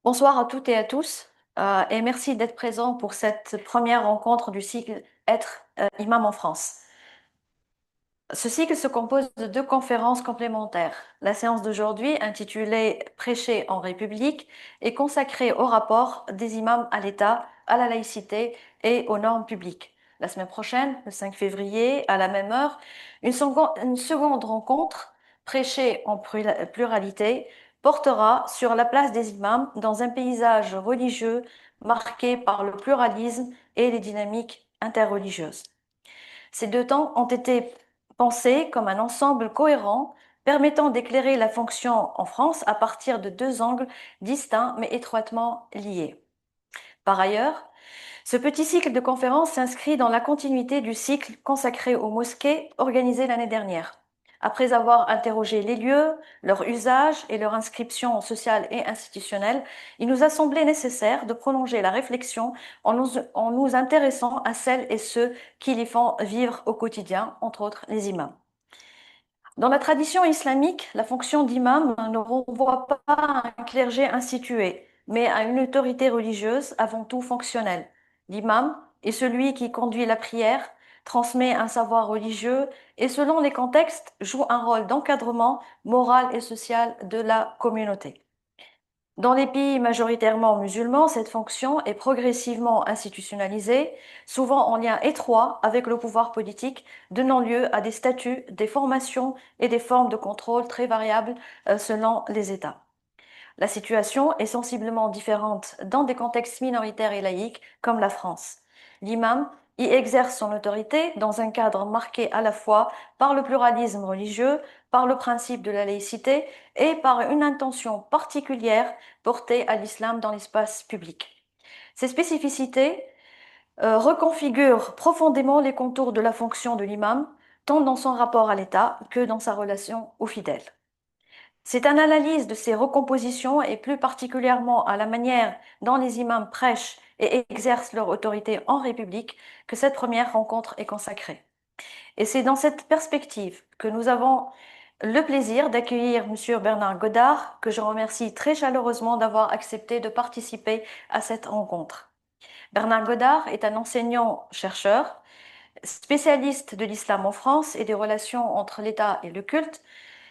Bonsoir à toutes et à tous, et merci d'être présents pour cette première rencontre du cycle Être imam en France. Ce cycle se compose de deux conférences complémentaires. La séance d'aujourd'hui, intitulée Prêcher en République, est consacrée au rapport des imams à l'État, à la laïcité et aux normes publiques. La semaine prochaine, le 5 février, à la même heure, une seconde rencontre, Prêcher en pluralité, portera sur la place des imams dans un paysage religieux marqué par le pluralisme et les dynamiques interreligieuses. Ces deux temps ont été pensés comme un ensemble cohérent permettant d'éclairer la fonction en France à partir de deux angles distincts mais étroitement liés. Par ailleurs, ce petit cycle de conférences s'inscrit dans la continuité du cycle consacré aux mosquées organisé l'année dernière. Après avoir interrogé les lieux, leur usage et leur inscription sociale et institutionnelle, il nous a semblé nécessaire de prolonger la réflexion en nous intéressant à celles et ceux qui les font vivre au quotidien, entre autres les imams. Dans la tradition islamique, la fonction d'imam ne renvoie pas à un clergé institué, mais à une autorité religieuse avant tout fonctionnelle. L'imam est celui qui conduit la prière, transmet un savoir religieux et, selon les contextes, joue un rôle d'encadrement moral et social de la communauté. Dans les pays majoritairement musulmans, cette fonction est progressivement institutionnalisée, souvent en lien étroit avec le pouvoir politique, donnant lieu à des statuts, des formations et des formes de contrôle très variables selon les États. La situation est sensiblement différente dans des contextes minoritaires et laïques comme la France. L'imam y exerce son autorité dans un cadre marqué à la fois par le pluralisme religieux, par le principe de la laïcité et par une intention particulière portée à l'islam dans l'espace public. Ces spécificités reconfigurent profondément les contours de la fonction de l'imam, tant dans son rapport à l'État que dans sa relation aux fidèles. C'est une analyse de ces recompositions et plus particulièrement à la manière dont les imams prêchent et exercent leur autorité en République que cette première rencontre est consacrée. Et c'est dans cette perspective que nous avons le plaisir d'accueillir M. Bernard Godard, que je remercie très chaleureusement d'avoir accepté de participer à cette rencontre. Bernard Godard est un enseignant-chercheur, spécialiste de l'islam en France et des relations entre l'État et le culte.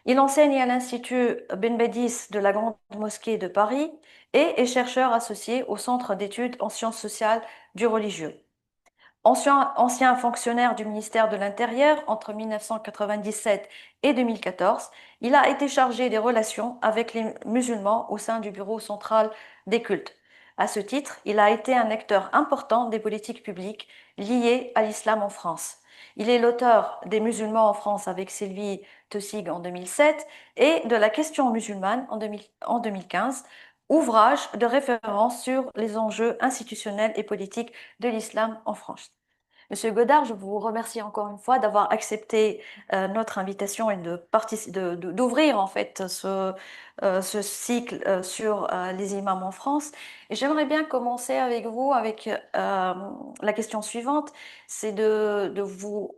Il enseigne à l'Institut Ben Bedis de la Grande Mosquée de Paris et est chercheur associé au Centre d'études en sciences sociales du religieux. Ancien fonctionnaire du ministère de l'Intérieur entre 1997 et 2014, il a été chargé des relations avec les musulmans au sein du Bureau central des cultes. À ce titre, il a été un acteur important des politiques publiques liées à l'islam en France. Il est l'auteur des Musulmans en France avec Sylvie Teussig en 2007 et de La question musulmane en 2015, ouvrage de référence sur les enjeux institutionnels et politiques de l'islam en France. Monsieur Godard, je vous remercie encore une fois d'avoir accepté notre invitation et d'ouvrir en fait ce cycle sur les imams en France. Et j'aimerais bien commencer avec vous avec la question suivante, c'est de vous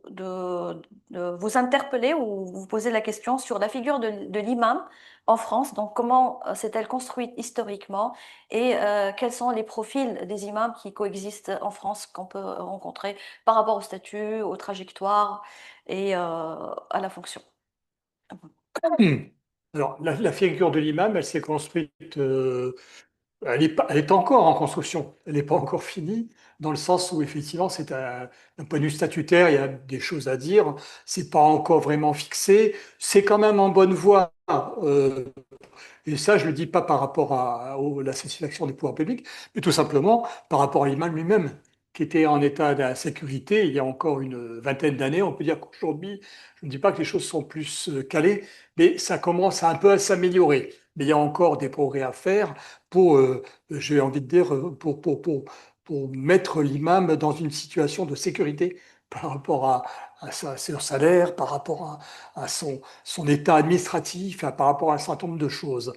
interpeller ou vous poser la question sur la figure de l'imam en France. Donc comment s'est-elle construite historiquement et quels sont les profils des imams qui coexistent en France qu'on peut rencontrer par rapport au statut, aux trajectoires et à la fonction. Alors, la figure de l'imam, elle s'est construite, elle est encore en construction, elle n'est pas encore finie, dans le sens où effectivement, d'un point de vue statutaire, il y a des choses à dire, c'est pas encore vraiment fixé, c'est quand même en bonne voie. euh, et ça, je le dis pas par rapport la satisfaction des pouvoirs publics, mais tout simplement par rapport à l'imam lui-même, qui était en état d'insécurité il y a encore une vingtaine d'années. On peut dire qu'aujourd'hui, je ne dis pas que les choses sont plus calées, mais ça commence un peu à s'améliorer. Mais il y a encore des progrès à faire pour, j'ai envie de dire, pour mettre l'imam dans une situation de sécurité par rapport à son salaire, par rapport à son état administratif, par rapport à un certain nombre de choses.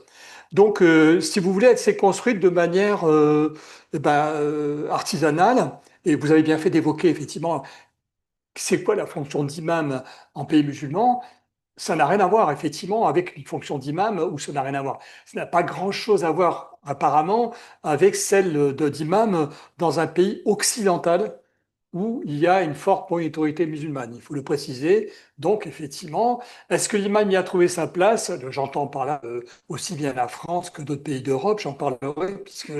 Donc, si vous voulez, elle s'est construite de manière artisanale, et vous avez bien fait d'évoquer effectivement c'est quoi la fonction d'imam en pays musulman? Ça n'a rien à voir, effectivement, avec une fonction d'imam ou ça n'a rien à voir. Ça n'a pas grand-chose à voir, apparemment, avec celle d'imam dans un pays occidental où il y a une forte minorité musulmane. Il faut le préciser. Donc, effectivement, est-ce que l'imam y a trouvé sa place? J'entends par là aussi bien la France que d'autres pays d'Europe, j'en parlerai, puisque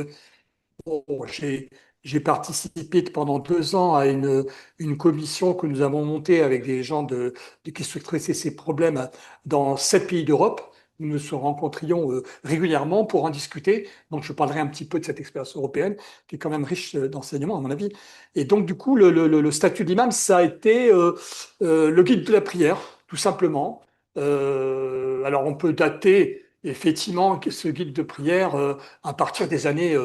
bon, j'ai participé pendant 2 ans à une commission que nous avons montée avec des gens qui se traitaient ces problèmes dans 7 pays d'Europe. Nous nous rencontrions régulièrement pour en discuter. Donc, je parlerai un petit peu de cette expérience européenne qui est quand même riche d'enseignements, à mon avis. Et donc, du coup, le statut d'imam, ça a été le guide de la prière, tout simplement. Alors, on peut dater effectivement ce guide de prière à partir des années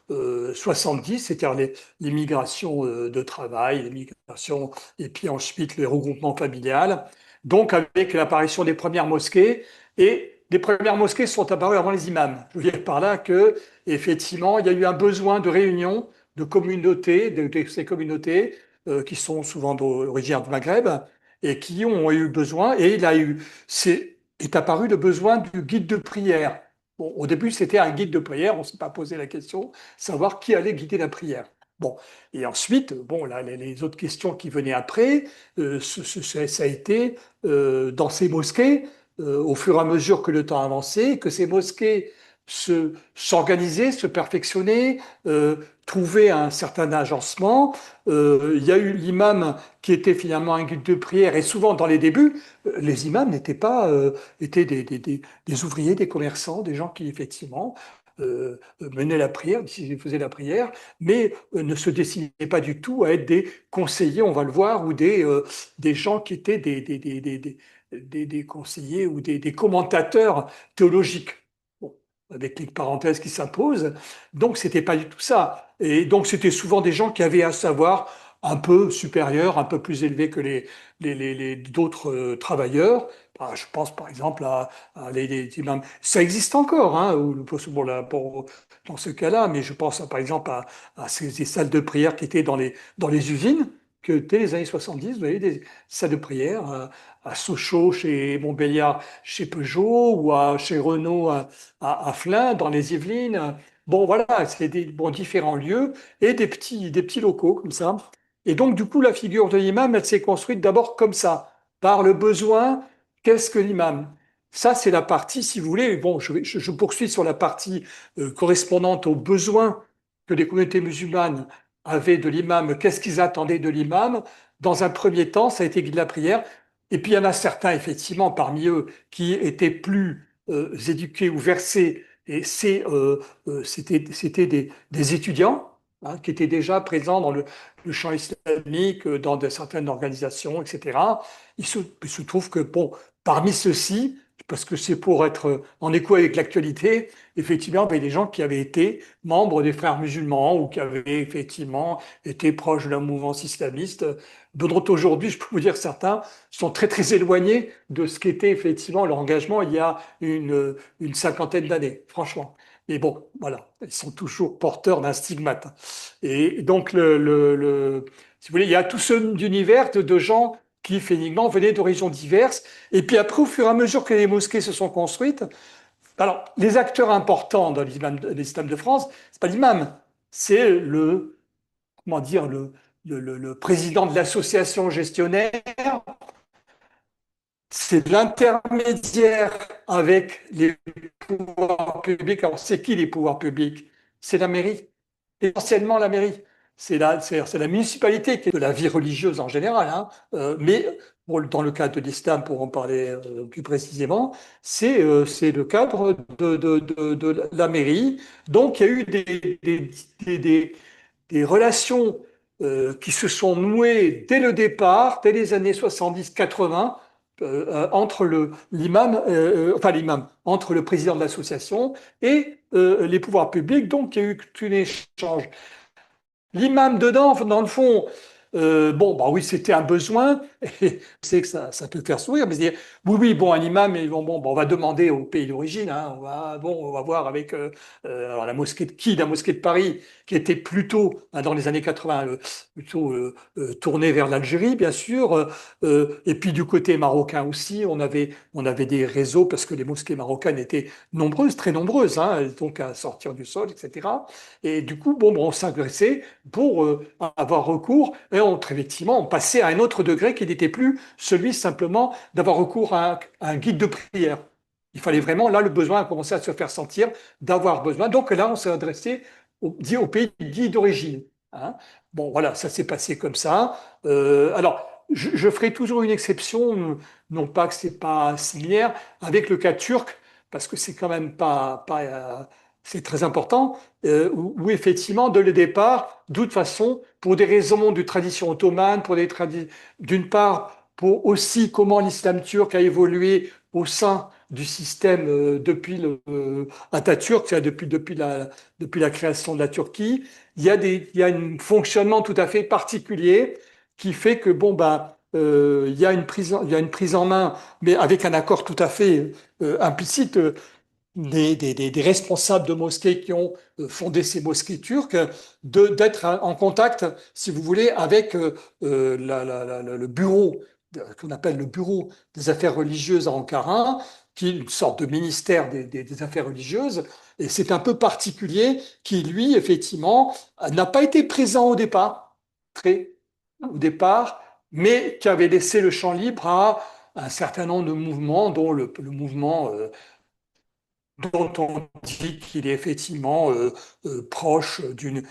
70, c'est-à-dire les migrations de travail, les migrations, et puis ensuite les regroupements familiales. Donc avec l'apparition des premières mosquées, et les premières mosquées sont apparues avant les imams. Je veux dire par là que effectivement, il y a eu un besoin de réunion de communautés, de ces communautés qui sont souvent d'origine du Maghreb et qui ont eu besoin, et est apparu le besoin du guide de prière. Bon, au début, c'était un guide de prière, on ne s'est pas posé la question, savoir qui allait guider la prière. Bon, et ensuite, bon, là, les autres questions qui venaient après, ça a été dans ces mosquées, au fur et à mesure que le temps avançait, que ces mosquées s'organisaient, se perfectionnaient, trouvaient un certain agencement. Il y a eu l'imam qui était finalement un guide de prière, et souvent dans les débuts, les imams n'étaient pas, étaient des ouvriers, des commerçants, des gens qui effectivement menaient la prière, faisaient la prière, mais ne se destinaient pas du tout à être des conseillers, on va le voir, ou des gens qui étaient des conseillers ou des commentateurs théologiques. Bon, avec les parenthèses qui s'imposent. Donc, c'était pas du tout ça. Et donc, c'était souvent des gens qui avaient un savoir un peu supérieur, un peu plus élevé que d'autres travailleurs. Je pense par exemple à les imams. Ça existe encore, hein, dans ce cas-là, mais je pense par exemple à ces salles de prière qui étaient dans les usines, que dès les années 70, vous avez des salles de prière à Sochaux, chez Montbéliard, chez Peugeot, ou chez Renault à Flins, dans les Yvelines. Bon, voilà, c'est différents lieux et des petits locaux comme ça. Et donc, du coup, la figure de l'imam, elle s'est construite d'abord comme ça, par le besoin. Qu'est-ce que l'imam? Ça, c'est la partie, si vous voulez, bon, je poursuis sur la partie correspondante aux besoins que les communautés musulmanes avaient de l'imam. Qu'est-ce qu'ils attendaient de l'imam? Dans un premier temps, ça a été guide de la prière. Et puis, il y en a certains, effectivement, parmi eux, qui étaient plus éduqués ou versés. Et c'était des étudiants hein, qui étaient déjà présents dans le champ islamique, certaines organisations, etc. Il se trouve que, bon, parmi ceux-ci, parce que c'est pour être en écho avec l'actualité, effectivement, il y avait des gens qui avaient été membres des Frères musulmans ou qui avaient effectivement été proches de la mouvance islamiste. D'autres aujourd'hui, je peux vous dire, certains sont très très éloignés de ce qu'était effectivement leur engagement il y a une cinquantaine d'années, franchement. Mais bon, voilà, ils sont toujours porteurs d'un stigmate. Et donc, si vous voulez, il y a tout ce univers de gens qui, finalement, venaient d'horizons diverses. Et puis après, au fur et à mesure que les mosquées se sont construites, alors, les acteurs importants dans l'islam de France, c'est pas l'imam, c'est comment dire, le président de l'association gestionnaire, c'est l'intermédiaire avec les pouvoirs publics. Alors, c'est qui les pouvoirs publics? C'est la mairie, essentiellement la mairie. C'est la municipalité qui est de la vie religieuse en général, hein. Mais dans le cadre de l'islam, pour en parler plus précisément, c'est le cadre de la mairie. Donc, il y a eu des relations qui se sont nouées dès le départ, dès les années 70-80, entre entre le président de l'association et les pouvoirs publics. Donc, il y a eu tout un échange. L'imam dedans, dans le fond, Bon, bah oui, c'était un besoin, et je sais que ça peut faire sourire, mais se dire, oui, oui, bon, un imam, ils vont, bon, bah, on va demander au pays d'origine, hein, on va voir avec alors la mosquée de qui? La mosquée de Paris, qui était plutôt, hein, dans les années 80, plutôt tournée vers l'Algérie, bien sûr, et puis du côté marocain aussi, on avait des réseaux, parce que les mosquées marocaines étaient nombreuses, très nombreuses, hein, donc à sortir du sol, etc. Et du coup, bon, on s'agressait pour avoir recours, et effectivement, on passait à un autre degré qui n'était plus celui simplement d'avoir recours à un guide de prière. Il fallait Mhm. vraiment, là, le besoin a commencé à se faire sentir, d'avoir besoin. Donc là, on s'est adressé au pays dit d'origine. Hein. Bon, voilà, ça s'est passé comme ça. Alors, je ferai toujours une exception, non pas que c'est pas similaire, avec le cas turc, parce que c'est quand même c'est très important, où effectivement, dès le départ, de toute façon, pour des raisons de tradition ottomane, d'une part, pour aussi comment l'islam turc a évolué au sein du système depuis Atatürk, c'est-à-dire depuis la création de la Turquie, il y a un fonctionnement tout à fait particulier qui fait que, bon, ben, il y a une prise en main, mais avec un accord tout à fait implicite des responsables de mosquées qui ont fondé ces mosquées turques, d'être en contact, si vous voulez, avec le bureau, qu'on appelle le bureau des affaires religieuses à Ankara, qui est une sorte de ministère des affaires religieuses. Et c'est un peu particulier qui, lui, effectivement, n'a pas été présent au départ, très au départ, mais qui avait laissé le champ libre à un certain nombre de mouvements, dont le mouvement dont on dit qu'il est effectivement proche d'une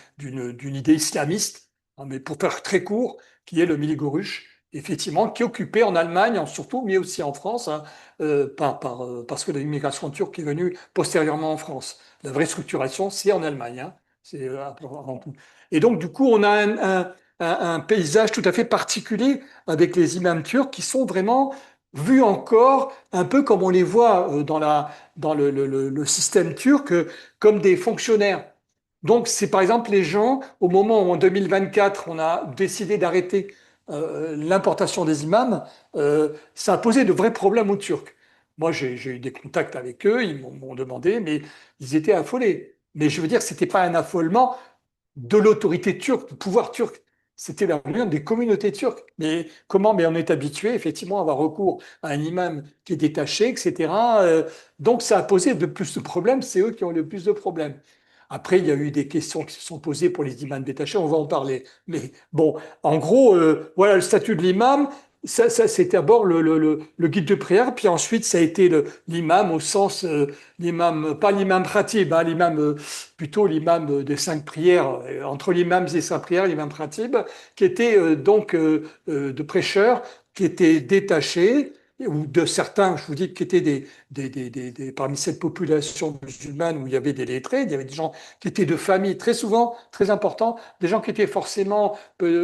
idée islamiste, hein, mais pour faire très court, qui est le Miligurush, effectivement, qui occupait en Allemagne, surtout, mais aussi en France, hein, parce que l'immigration turque est venue postérieurement en France. La vraie structuration, c'est en Allemagne. Hein, c'est avant tout. Et donc, du coup, on a un paysage tout à fait particulier avec les imams turcs qui sont vraiment vus encore un peu comme on les voit dans le système turc comme des fonctionnaires. Donc, c'est par exemple les gens, au moment où en 2024, on a décidé d'arrêter l'importation des imams, ça a posé de vrais problèmes aux Turcs. Moi, j'ai eu des contacts avec eux, ils m'ont demandé, mais ils étaient affolés. Mais je veux dire, c'était pas un affolement de l'autorité turque, du pouvoir turc. C'était la réunion des communautés turques. Mais comment? Mais on est habitué effectivement à avoir recours à un imam qui est détaché, etc. Donc ça a posé de plus de problèmes. C'est eux qui ont le plus de problèmes. Après, il y a eu des questions qui se sont posées pour les imams détachés. On va en parler. Mais bon, en gros, voilà le statut de l'imam. C'était d'abord le guide de prière, puis ensuite ça a été l'imam au sens l'imam, pas l'imam pratib, hein, plutôt l'imam des cinq prières, entre l'imam des cinq prières, l'imam pratib, qui était de prêcheurs qui étaient détachés, ou de certains, je vous dis, qui étaient parmi cette population musulmane où il y avait des lettrés, il y avait des gens qui étaient de famille, très souvent, très importants, des gens qui étaient forcément,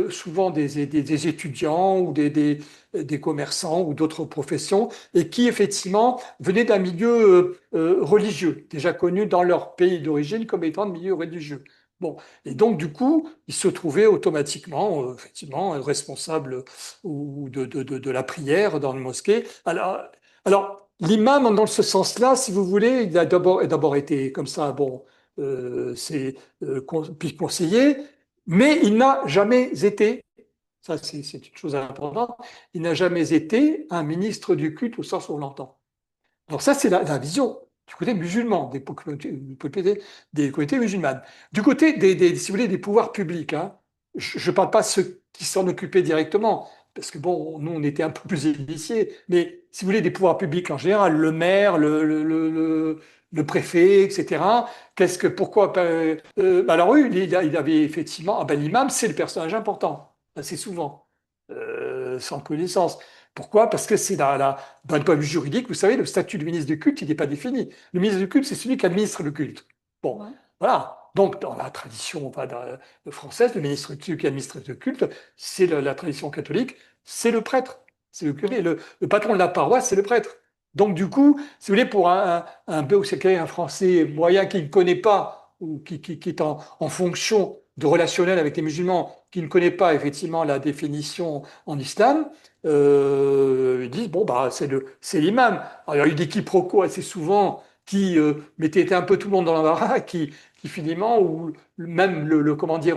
souvent des étudiants ou des commerçants ou d'autres professions, et qui effectivement venaient d'un milieu religieux, déjà connu dans leur pays d'origine comme étant de milieu religieux. Bon, et donc du coup, ils se trouvaient automatiquement, effectivement, responsables de la prière dans le mosquée. L'imam, dans ce sens-là, si vous voulez, il a d'abord été comme ça, bon, c'est puis conseiller, mais il n'a jamais été, ça c'est une chose importante, il n'a jamais été un ministre du culte au sens où on l'entend. Alors ça, c'est la vision du côté musulman, des communautés musulmanes. Du côté si vous voulez, des pouvoirs publics, hein, je ne parle pas de ceux qui s'en occupaient directement, parce que bon, nous, on était un peu plus initiés, mais si vous voulez, des pouvoirs publics en général, le maire, le préfet, etc. Pourquoi alors oui, il avait effectivement, ah ben, l'imam, c'est le personnage important, assez souvent, sans connaissance. Pourquoi? Parce que d'un point de vue juridique, vous savez, le statut du ministre du culte, il n'est pas défini. Le ministre du culte, c'est celui qui administre le culte. Bon, Ouais. voilà. Donc, dans la tradition française, le ministre celui qui administre le culte, c'est la tradition catholique, c'est le prêtre, c'est le curé. Le patron de la paroisse, c'est le prêtre. Donc, du coup, si vous voulez, pour un Français moyen qui ne connaît pas ou qui est en fonction de relationnel avec les musulmans, qui ne connaît pas effectivement la définition en islam, ils disent bon bah c'est l'imam. Alors, il y a eu des quiproquos assez souvent qui mettaient un peu tout le monde dans l'embarras, qui finalement ou même comment dire,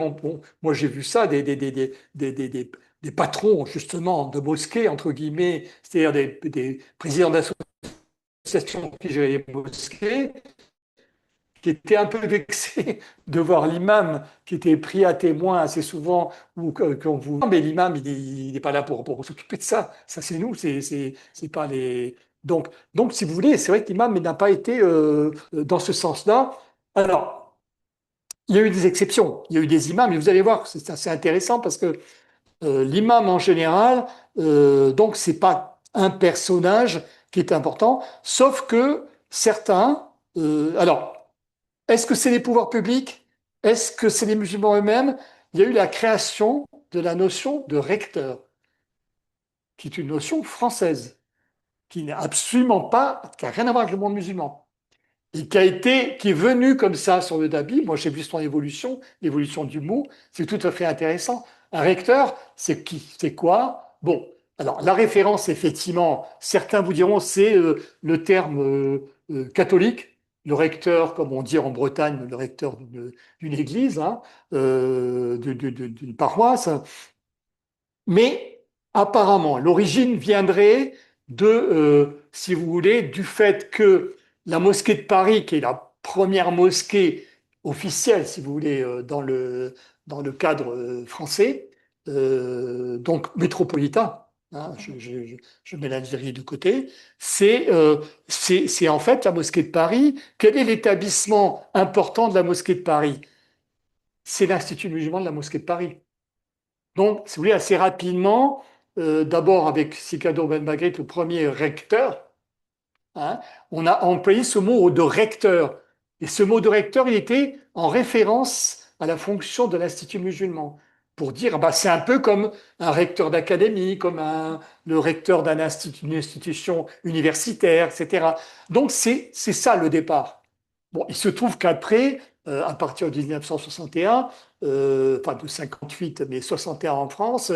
moi j'ai vu ça des patrons justement de mosquées entre guillemets, c'est-à-dire des présidents d'associations qui géraient les mosquées qui était un peu vexé de voir l'imam qui était pris à témoin assez souvent, ou qu'on vous... Mais l'imam, il n'est pas là pour s'occuper de ça. Ça, c'est nous, c'est pas les... Donc, si vous voulez, c'est vrai que l'imam n'a pas été dans ce sens-là. Alors, il y a eu des exceptions, il y a eu des imams, et vous allez voir, c'est assez intéressant parce que l'imam en général, donc, c'est pas un personnage qui est important, sauf que certains... alors, est-ce que c'est les pouvoirs publics? Est-ce que c'est les musulmans eux-mêmes? Il y a eu la création de la notion de recteur, qui est une notion française, qui n'est absolument pas, qui n'a rien à voir avec le monde musulman, et qui est venue comme ça sur le Dabi. Moi, j'ai vu son évolution, l'évolution du mot, c'est tout à fait intéressant. Un recteur, c'est qui? C'est quoi? Bon, alors la référence, effectivement, certains vous diront, c'est le terme catholique. Le recteur, comme on dit en Bretagne, le recteur d'une église, hein, d'une paroisse. Mais apparemment, l'origine viendrait si vous voulez, du fait que la mosquée de Paris, qui est la première mosquée officielle, si vous voulez, dans le cadre français, donc métropolitain, hein, je mets l'Algérie de côté, c'est en fait la mosquée de Paris. Quel est l'établissement important de la mosquée de Paris? C'est l'Institut musulman de la mosquée de Paris. Donc, si vous voulez, assez rapidement, d'abord avec Sikadour Ben Maghrib, le premier recteur, hein, on a employé ce mot de recteur. Et ce mot de recteur, il était en référence à la fonction de l'Institut musulman. Pour dire, bah, c'est un peu comme un recteur d'académie, comme le recteur d'une institution universitaire, etc. Donc, c'est ça le départ. Bon, il se trouve qu'après, à partir de 1961, enfin de 58, mais 61 en France,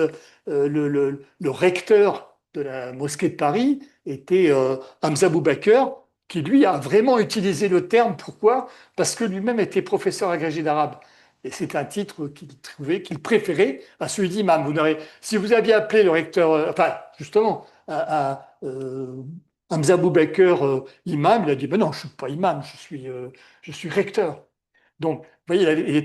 le recteur de la mosquée de Paris était Hamza Boubaker, qui lui a vraiment utilisé le terme. Pourquoi? Parce que lui-même était professeur agrégé d'arabe. Et c'est un titre qu'il préférait à celui d'imam. Si vous aviez appelé le recteur, enfin justement, Hamza Boubaker imam, il a dit, ben non, je ne suis pas imam, je suis recteur. Donc, vous voyez,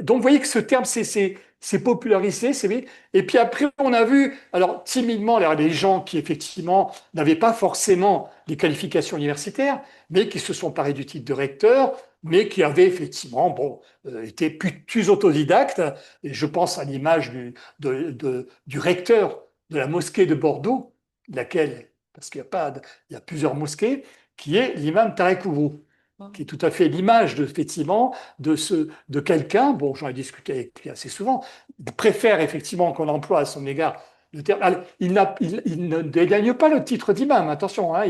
donc, vous voyez que ce terme s'est popularisé, c'est vrai. Et puis après, on a vu, alors timidement, les gens qui effectivement n'avaient pas forcément les qualifications universitaires, mais qui se sont parés du titre de recteur, mais qui avaient effectivement, bon, été plus autodidactes. Et je pense à l'image du recteur de la mosquée de Bordeaux, laquelle, parce qu'il y a pas, il y a plusieurs mosquées, qui est l'imam Tarek Oubrou, qui est tout à fait l'image effectivement de quelqu'un, bon, j'en ai discuté avec lui assez souvent, il préfère effectivement qu'on emploie à son égard le terme. Alors, il ne dégagne pas le titre d'imam, attention, hein,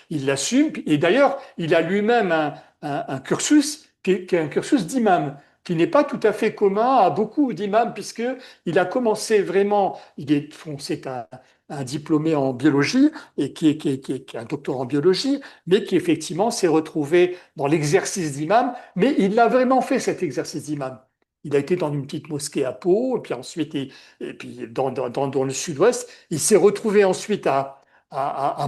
il l'assume, et d'ailleurs, il a lui-même un cursus qui est un cursus d'imam, qui n'est pas tout à fait commun à beaucoup d'imams, puisqu'il a commencé vraiment, c'est un diplômé en biologie et qui est un docteur en biologie, mais qui effectivement s'est retrouvé dans l'exercice d'imam, mais il a vraiment fait cet exercice d'imam. Il a été dans une petite mosquée à Pau, et puis ensuite, et puis dans le sud-ouest. Il s'est retrouvé ensuite à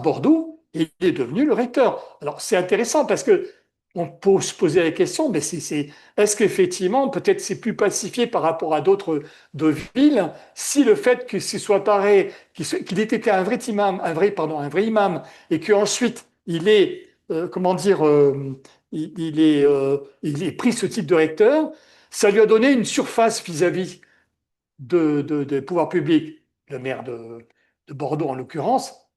Bordeaux et il est devenu le recteur. Alors c'est intéressant parce que on peut se poser la question, mais est-ce qu'effectivement, peut-être c'est plus pacifié par rapport à d'autres de villes, si le fait que ce soit pareil, qu'il ait été un vrai imam, un vrai imam, et qu'ensuite il est, comment dire, il est pris ce type de recteur, ça lui a donné une surface vis-à-vis des pouvoirs publics, le maire de Bordeaux en l'occurrence,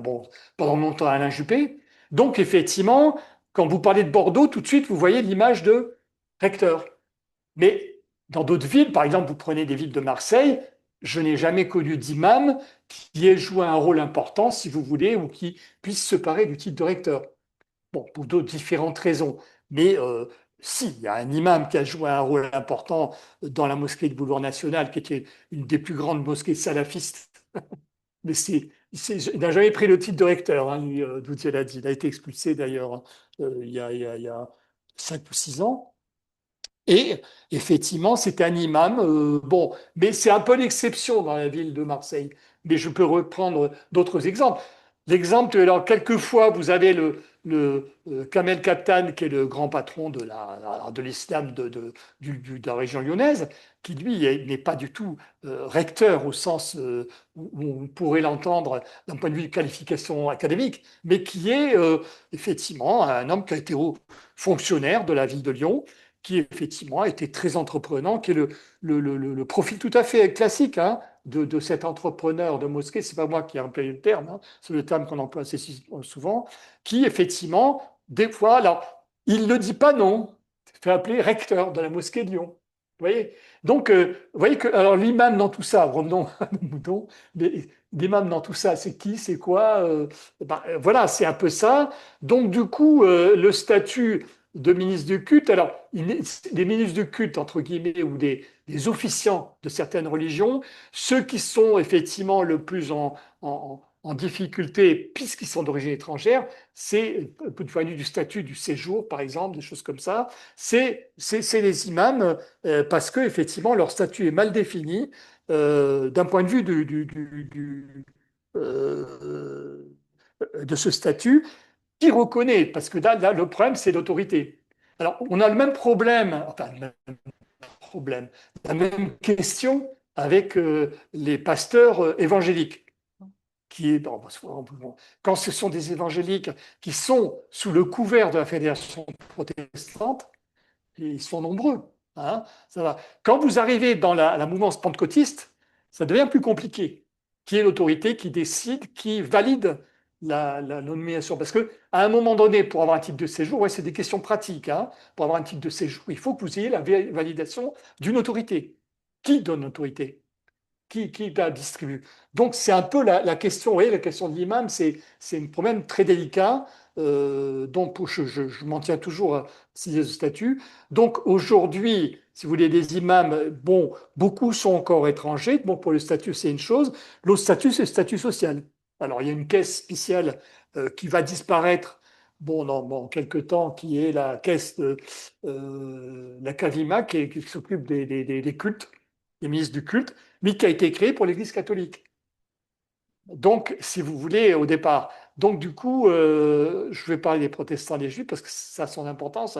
bon, pendant longtemps Alain Juppé. Donc effectivement, quand vous parlez de Bordeaux, tout de suite vous voyez l'image de recteur. Mais dans d'autres villes, par exemple, vous prenez des villes de Marseille, je n'ai jamais connu d'imam qui ait joué un rôle important, si vous voulez, ou qui puisse se parer du titre de recteur. Bon, pour d'autres différentes raisons. Mais si, il y a un imam qui a joué un rôle important dans la mosquée de Boulevard National, qui était une des plus grandes mosquées salafistes. Mais il n'a jamais pris le titre de recteur, hein, lui, Doudzi El Hadji. Il a été expulsé d'ailleurs il y a 5 ou 6 ans. Et effectivement, c'était un imam. Bon, mais c'est un peu l'exception dans la ville de Marseille. Mais je peux reprendre d'autres exemples. L'exemple, alors, quelquefois, vous avez le Kamel Kaptan, qui est le grand patron de l'islam de la région lyonnaise, qui, lui, n'est pas du tout recteur au sens où on pourrait l'entendre d'un point de vue de qualification académique, mais qui est effectivement un homme qui a été haut fonctionnaire de la ville de Lyon, qui effectivement a été très entreprenant, qui est le profil tout à fait classique, hein, de cet entrepreneur de mosquée. C'est pas moi qui ai employé le terme, hein, c'est le terme qu'on emploie assez souvent, qui effectivement, des fois, alors, il ne dit pas non, il fait appeler recteur de la mosquée de Lyon. Vous voyez? Donc, vous voyez que, alors l'imam dans tout ça, revenons à nos moutons, mais l'imam dans tout ça, c'est qui, c'est quoi voilà, c'est un peu ça. Donc, du coup, le statut de ministre du culte. Alors, des ministres du culte, entre guillemets, ou des officiants de certaines religions, ceux qui sont effectivement le plus en difficulté, puisqu'ils sont d'origine étrangère, c'est, du point de vue du statut du séjour, par exemple, des choses comme ça, c'est les imams, parce que effectivement leur statut est mal défini d'un point de vue de ce statut qui reconnaît, parce que là, le problème, c'est l'autorité. Alors, on a le même problème, enfin, le même problème, la même question avec les pasteurs évangéliques. Qui est, quand ce sont des évangéliques qui sont sous le couvert de la fédération protestante, ils sont nombreux. Hein, ça va. Quand vous arrivez dans la mouvance pentecôtiste, ça devient plus compliqué. Qui est l'autorité qui décide, qui valide la nomination? Parce que à un moment donné, pour avoir un titre de séjour, ouais, c'est des questions pratiques. Hein, pour avoir un titre de séjour, il faut que vous ayez la validation d'une autorité. Qui donne l'autorité? Qui la distribue? Donc, c'est un peu la question, vous voyez, la question de l'imam, c'est un problème très délicat. Donc, je m'en tiens toujours à ce statut. Donc, aujourd'hui, si vous voulez, les imams, bon, beaucoup sont encore étrangers. Bon, pour le statut, c'est une chose. L'autre statut, c'est le statut social. Alors, il y a une caisse spéciale qui va disparaître, bon, dans quelques temps, qui est la caisse de la Cavima, qui s'occupe des cultes, des ministres du culte, mais qui a été créée pour l'Église catholique. Donc, si vous voulez, au départ. Donc, du coup, je vais parler des protestants et des juifs parce que ça a son importance.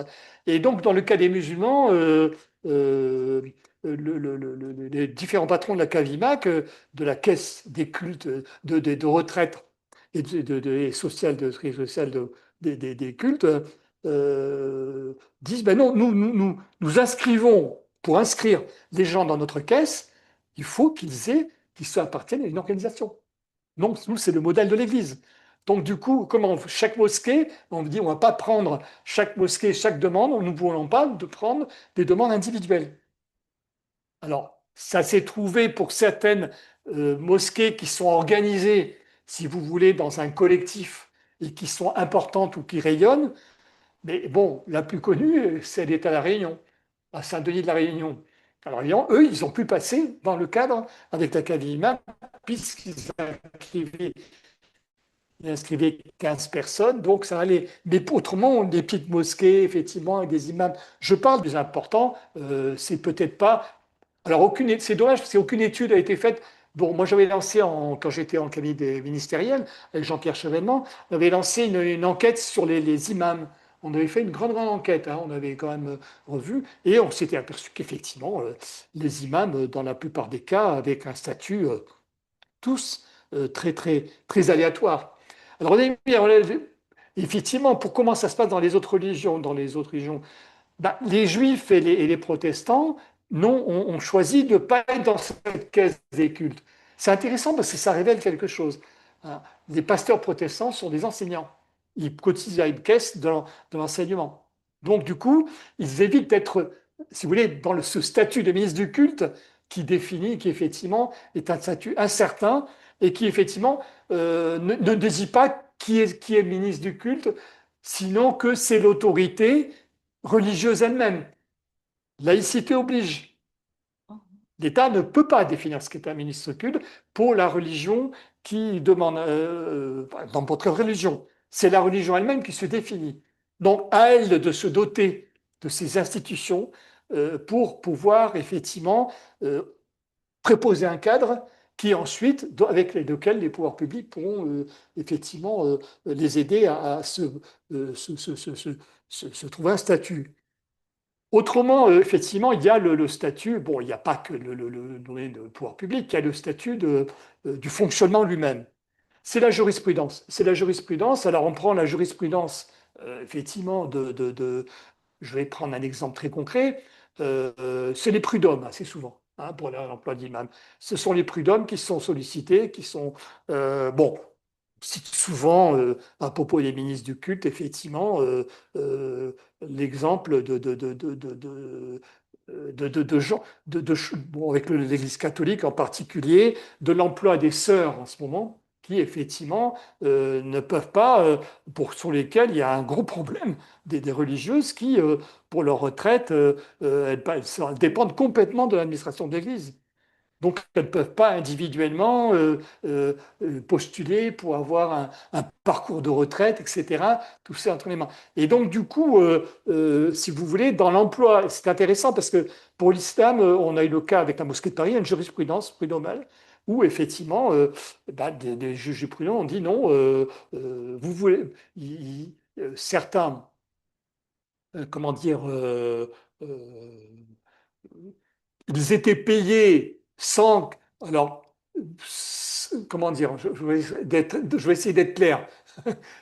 Et donc, dans le cas des musulmans, les différents patrons de la CAVIMAC, de la caisse des cultes de retraite et sociale des cultes, disent ben non, nous inscrivons, pour inscrire les gens dans notre caisse, il faut qu'ils appartiennent à une organisation. Non, nous, c'est le modèle de l'Église. Donc, du coup, comment chaque mosquée, on dit, on ne va pas prendre chaque mosquée, chaque demande, nous ne voulons pas de prendre des demandes individuelles. Alors, ça s'est trouvé pour certaines mosquées qui sont organisées, si vous voulez, dans un collectif et qui sont importantes ou qui rayonnent. Mais bon, la plus connue, c'est elle est à La Réunion, à Saint-Denis de la Réunion. Alors, Lyon, eux, ils ont pu passer dans le cadre avec la CAVIMA, puisqu'ils inscrivaient 15 personnes, donc ça allait. Mais autrement, des petites mosquées, effectivement, avec des imams. Je parle des importants, c'est peut-être pas. Alors, c'est dommage parce qu'aucune étude a été faite. Bon, moi, j'avais lancé, quand j'étais en cabinet ministériel, avec Jean-Pierre Chevènement, on avait lancé une enquête sur les imams. On avait fait une grande enquête, hein, on avait quand même revu, et on s'était aperçu qu'effectivement, les imams, dans la plupart des cas, avec un statut tous très, très, très aléatoires. Alors, effectivement, pour comment ça se passe dans les autres religions, ben, les juifs et les protestants non, ont choisi de ne pas être dans cette caisse des cultes. C'est intéressant parce que ça révèle quelque chose. Hein. Les pasteurs protestants sont des enseignants. Ils cotisent à une caisse de l'enseignement. Donc, du coup, ils évitent d'être, si vous voulez, dans ce statut de ministre du culte qui effectivement est un statut incertain et qui effectivement ne dit pas qui est ministre du culte, sinon que c'est l'autorité religieuses elles-mêmes. Laïcité oblige. Mhm. L'État ne peut pas définir ce qu'est un ministre culte pour la religion qui demande, dans votre religion. C'est la religion elle-même qui se définit. Donc, à elle de se doter de ces institutions pour pouvoir effectivement euh, préposer un cadre qui ensuite, avec lequel les pouvoirs publics pourront effectivement les aider à se trouver un statut. Autrement, effectivement, il y a le statut, bon, il n'y a pas que le pouvoir public, il y a le statut du fonctionnement lui-même. C'est la jurisprudence. C'est la jurisprudence. Alors, on prend la jurisprudence, effectivement, je vais prendre un exemple très concret. C'est les prud'hommes, assez souvent, hein, pour l'emploi d'imam. Ce sont les prud'hommes qui sont sollicités, qui sont. Bon, cite souvent, à propos des ministres du culte, effectivement, l'exemple de gens, bon, avec l'Église catholique en particulier, de l'emploi des sœurs en ce moment, qui effectivement ne peuvent pas, sur lesquelles il y a un gros problème des religieuses qui, pour leur retraite, elles dépendent complètement de l'administration de l'Église. Donc, elles ne peuvent pas individuellement postuler pour avoir un parcours de retraite, etc. Tout ça entre les mains. Et donc, du coup, si vous voulez, dans l'emploi, c'est intéressant parce que pour l'islam, on a eu le cas avec la mosquée de Paris, une jurisprudence prud'homale, où effectivement, des juges prud'hommes ont dit non, vous voulez, certains, comment dire, ils étaient payés sans. Alors, comment dire, je vais essayer d'être clair.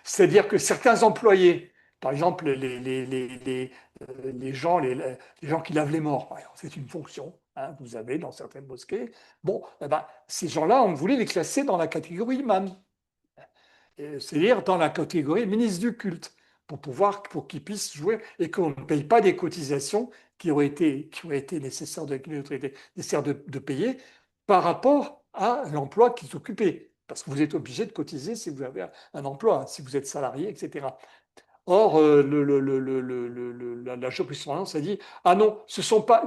C'est-à-dire que certains employés, par exemple les gens, les gens qui lavent les morts, par exemple, c'est une fonction, hein, vous avez dans certaines mosquées. Bon, eh ben, ces gens-là, on voulait les classer dans la catégorie imam, c'est-à-dire dans la catégorie ministre du culte, pour qu'ils puissent jouer et qu'on ne paye pas des cotisations qui auraient été nécessaires de payer par rapport à l'emploi qu'ils occupaient. Parce que vous êtes obligé de cotiser si vous avez un emploi, si vous êtes salarié, etc. Or, la jurisprudence a dit, ah non, ce ne sont pas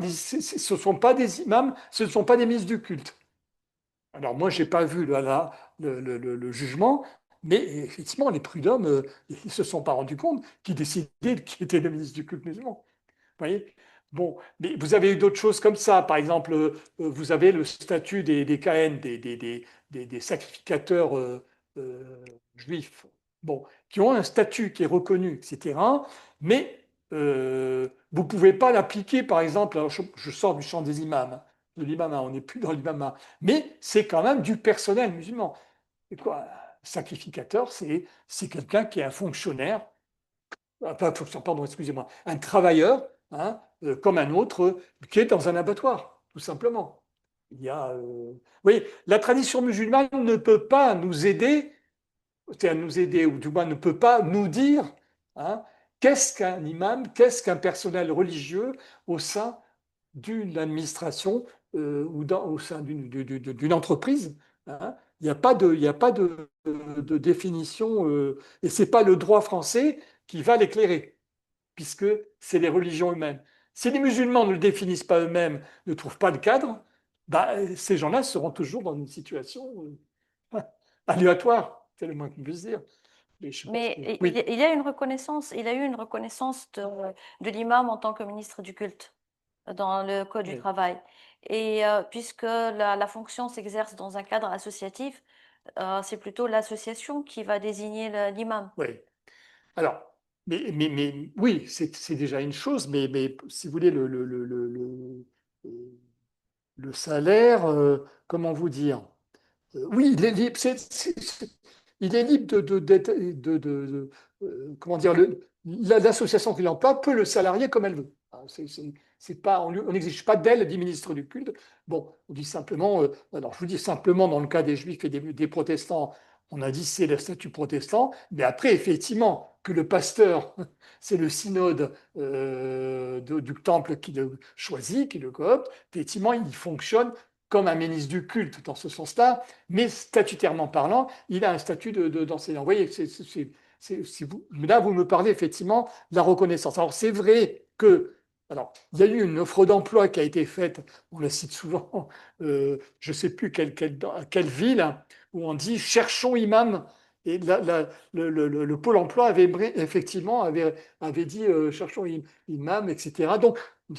des imams, ce ne sont pas des ministres du culte. Alors moi, je n'ai pas vu le jugement, mais effectivement, les prud'hommes, ils ne se sont pas rendus compte qui décidait qui était le ministre du culte musulman. Vous voyez? Bon, mais vous avez eu d'autres choses comme ça. Par exemple, vous avez le statut des KN, des sacrificateurs juifs, bon, qui ont un statut qui est reconnu, etc. Mais vous ne pouvez pas l'appliquer, par exemple, alors je sors du champ des imams, de l'imam, on n'est plus dans l'imam, mais c'est quand même du personnel musulman. Et quoi, sacrificateur, c'est quelqu'un qui est un fonctionnaire, pas fonctionnaire, pardon, excusez-moi, un travailleur, hein, comme un autre, qui est dans un abattoir, tout simplement. Oui, la tradition musulmane ne peut pas nous aider, c'est-à-dire nous aider, ou du moins ne peut pas nous dire, hein, qu'est-ce qu'un imam, qu'est-ce qu'un personnel religieux au sein d'une administration ou au sein d'une entreprise. Hein. Il n'y a pas de définition, et ce n'est pas le droit français qui va l'éclairer, puisque c'est les religions eux-mêmes. Si les musulmans ne le définissent pas eux-mêmes, ne trouvent pas le cadre, bah, ces gens-là seront toujours dans une situation aléatoire, c'est le moins qu'on puisse dire. Mais je pense Mais que oui, il y a une reconnaissance, il y a eu une reconnaissance de l'imam en tant que ministre du culte dans le Code du oui, travail. Et puisque la fonction s'exerce dans un cadre associatif, c'est plutôt l'association qui va désigner l'imam. oui. Alors, oui, c'est déjà une chose, mais si vous voulez, le salaire, comment vous dire? Oui, il est libre, il est libre comment dire, l'association qui l'emploie peut le salarier comme elle veut. Hein, c'est pas, on n'exige pas d'elle, dit ministre du culte. Bon, on dit simplement, alors je vous dis simplement, dans le cas des juifs et des protestants, on a dit c'est le statut protestant, mais après, effectivement, que le pasteur, c'est le synode du temple qui le choisit, qui le coopte, effectivement, il fonctionne comme un ministre du culte dans ce sens-là, mais statutairement parlant, il a un statut d'enseignant. Vous voyez, là, vous me parlez effectivement de la reconnaissance. Alors, c'est vrai que, alors, il y a eu une offre d'emploi qui a été faite, on la cite souvent, je ne sais plus quelle ville, hein, où on dit cherchons imam. Et le Pôle emploi avait effectivement avait dit cherchons imam, etc. Donc,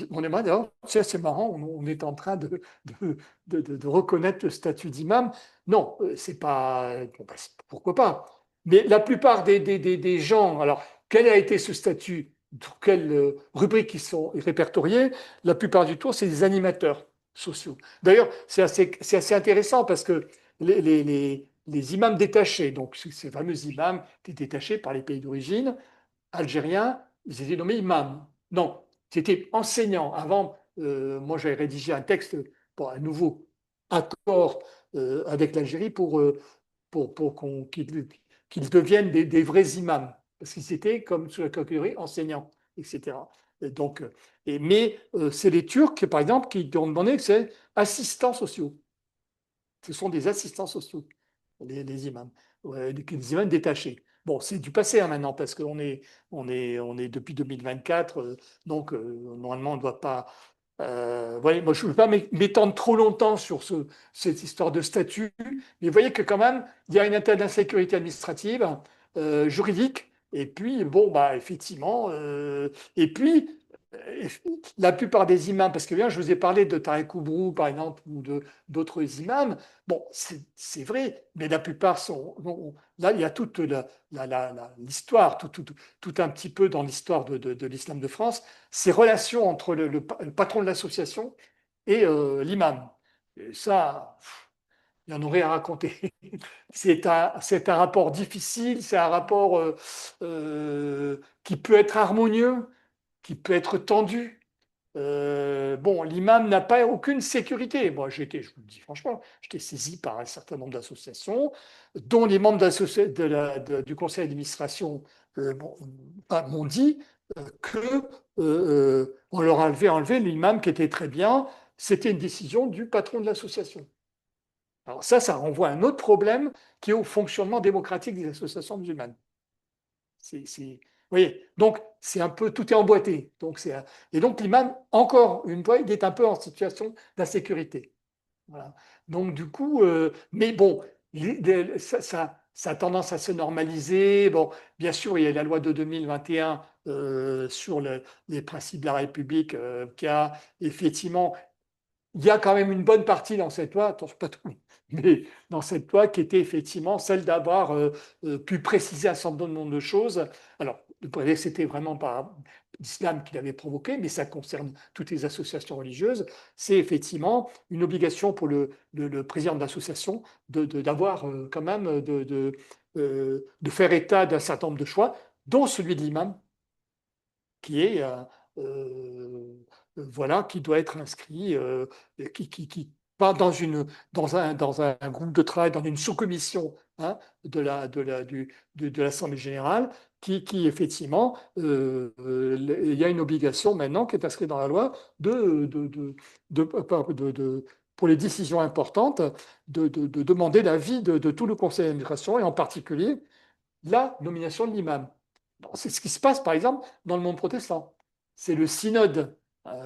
on aimerait d'ailleurs, c'est marrant, on est en train de reconnaître le statut d'imam. Non, c'est pas. Bon, bah, pourquoi pas? Mais la plupart des gens, alors, quel a été ce statut? Quelles rubriques ils sont répertoriées? La plupart du temps, c'est des animateurs sociaux. D'ailleurs, c'est assez intéressant parce que les imams détachés, donc ces fameux imams étaient détachés par les pays d'origine, algériens, ils étaient nommés imams. Non, c'était enseignants. Avant, moi j'avais rédigé un texte pour un nouveau accord avec l'Algérie pour qu'ils deviennent des vrais imams, parce qu'ils étaient comme sous la catégorie enseignants, etc. Et donc, mais c'est les Turcs, par exemple, qui ont demandé que c'est assistants sociaux. Ce sont des assistants sociaux, les imams, des imams détachés. Bon, c'est du passé hein, maintenant, parce qu'on est depuis 2024, donc normalement on ne doit pas. Moi, je ne veux pas m'étendre trop longtemps sur cette histoire de statut, mais vous voyez que quand même, il y a une insécurité administrative, juridique, et puis, bon, bah, effectivement, et puis, euh, la plupart des imams, parce que bien, je vous ai parlé de Tarek Oubrou, par exemple, ou d'autres imams, bon, c'est vrai, mais la plupart sont. Bon, là, il y a toute l'histoire, tout un petit peu dans l'histoire de l'islam de France, ces relations entre le patron de l'association et l'imam. Et ça, il y en aurait à raconter. C'est un rapport difficile, c'est un rapport qui peut être harmonieux, qui peut être tendu. Bon, l'imam n'a pas aucune sécurité. Moi, je vous le dis franchement, j'étais saisi par un certain nombre d'associations, dont les membres du conseil d'administration bon, m'ont dit que on leur avait enlevé l'imam qui était très bien. C'était une décision du patron de l'association. Alors ça renvoie à un autre problème qui est au fonctionnement démocratique des associations musulmanes. Vous voyez, donc c'est un peu, tout est emboîté. Et donc l'imam, encore une fois, il est un peu en situation d'insécurité. Voilà. Donc du coup, mais bon, ça a tendance à se normaliser. Bon, bien sûr, il y a la loi de 2021 sur les principes de la République qui a effectivement il y a quand même une bonne partie dans cette loi, attention pas tout, mais dans cette loi qui était effectivement celle d'avoir pu préciser un certain nombre de choses. Alors, le problème, c'était vraiment pas l'islam qui l'avait provoqué, mais ça concerne toutes les associations religieuses. C'est effectivement une obligation pour le président de l'association d'avoir quand même de faire état d'un certain nombre de choix, dont celui de l'imam, qui est voilà, qui doit être inscrit, pas dans un groupe de travail, dans une sous-commission hein, de l'Assemblée générale, qui effectivement, il y a une obligation maintenant qui est inscrite dans la loi pour les décisions importantes, de demander l'avis de tout le conseil d'administration et en particulier la nomination de l'imam. C'est ce qui se passe, par exemple, dans le monde protestant. C'est le synode,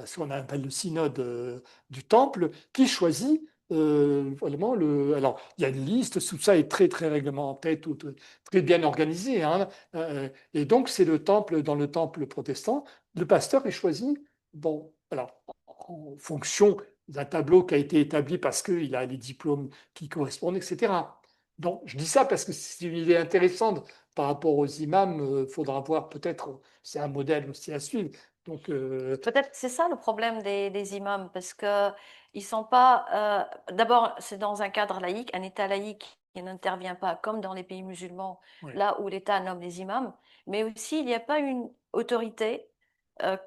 ce qu'on appelle le synode du Temple, qui choisit vraiment le. Alors, il y a une liste, tout ça est très, très réglementé, tout, très bien organisé. Hein, et donc, c'est le Temple, dans le Temple protestant, le pasteur est choisi, bon, alors, en fonction d'un tableau qui a été établi parce qu'il a les diplômes qui correspondent, etc. Donc, je dis ça parce que c'est une idée intéressante par rapport aux imams. Il faudra voir peut-être, c'est un modèle aussi à suivre. Donc, Peut-être c'est ça le problème des imams, parce que ils sont pas. D'abord, c'est dans un cadre laïque, un État laïque qui n'intervient pas comme dans les pays musulmans, ouais, là où l'État nomme les imams, mais aussi il n'y a pas une autorité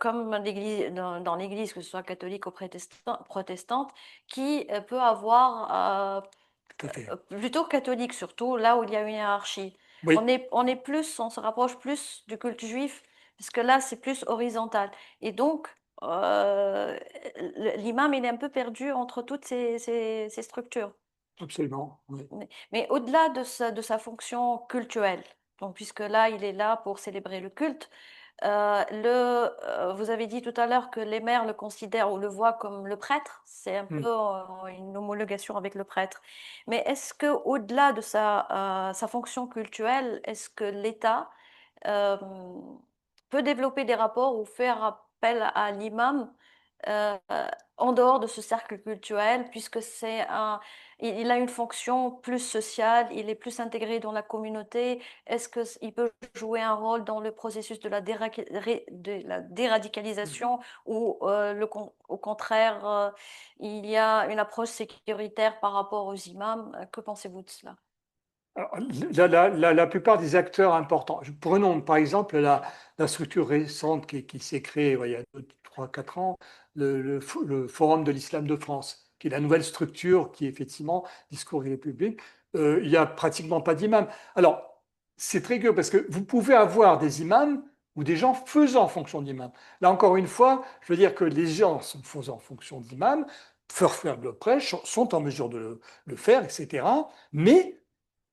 comme l'Église, dans l'Église, que ce soit catholique ou protestante, qui peut avoir tout à fait. plutôt catholique surtout, là où il y a une hiérarchie. Oui, On se rapproche plus du culte juif, parce que là, c'est plus horizontal. Et donc, euh, l'imam, il est un peu perdu entre toutes ces structures. Absolument. Oui. Mais au-delà de sa fonction cultuelle, donc puisque là, il est là pour célébrer le culte, vous avez dit tout à l'heure que les mères le considèrent ou le voient comme le prêtre. C'est un peu Mm. une homologation avec le prêtre. Mais est-ce que au-delà de sa fonction cultuelle, est-ce que l'État euh, peut développer des rapports ou faire appel à l'imam euh, en dehors de ce cercle culturel, puisque il a une fonction plus sociale, il est plus intégré dans la communauté. Est-ce qu'il peut jouer un rôle dans le processus de de la Mhm. déradicalisation ou au contraire, il y a une approche sécuritaire par rapport aux imams? Que pensez-vous de cela? Alors, la plupart des acteurs importants, prenons par exemple la structure récente qui s'est créée il y a 3, 4 ans, le Forum de l'Islam de France, qui est la nouvelle structure qui, effectivement, discours et public, il n'y a pratiquement pas d'imams. Alors, c'est très curieux parce que vous pouvez avoir des imams ou des gens faisant fonction d'imam. Là, encore une fois, je veux dire que les gens faisant fonction d'imam, faire le prêche, sont en mesure de le faire, etc. Mais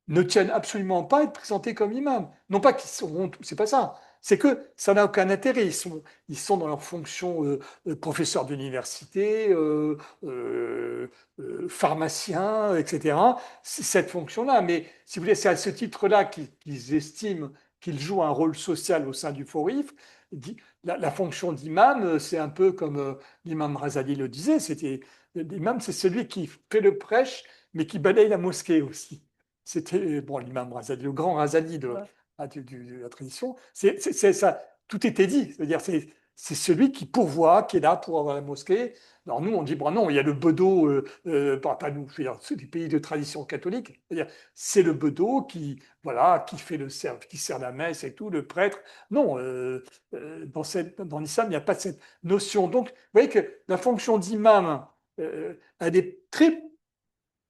ne tiennent absolument pas à être présentés comme imams. Non pas qu'ils seront, c'est pas ça. C'est que ça n'a aucun intérêt. Ils sont dans leur fonction professeur d'université, pharmacien, etc. C'est cette fonction-là. Mais si vous voulez, c'est à ce titre-là qu'ils estiment qu'ils jouent un rôle social au sein du Forif. La fonction d'imam, c'est un peu comme l'imam Razali le disait. L'imam, c'est celui qui fait le prêche, mais qui balaye la mosquée aussi. C'était bon, l'imam Razali, le grand Razali Ouais. de la tradition. C'est ça, tout était dit. C'est-à-dire, c'est celui qui pourvoit, qui est là pour avoir la mosquée. Alors nous, on dit, bon non, il y a le bedeau, pas nous, je veux dire, ceux des pays de tradition catholique. C'est-à-dire, c'est le bedeau qui, voilà, qui fait qui sert la messe et tout, le prêtre. Non, dans l'islam, il n'y a pas cette notion. Donc, vous voyez que la fonction d'imam, elle est très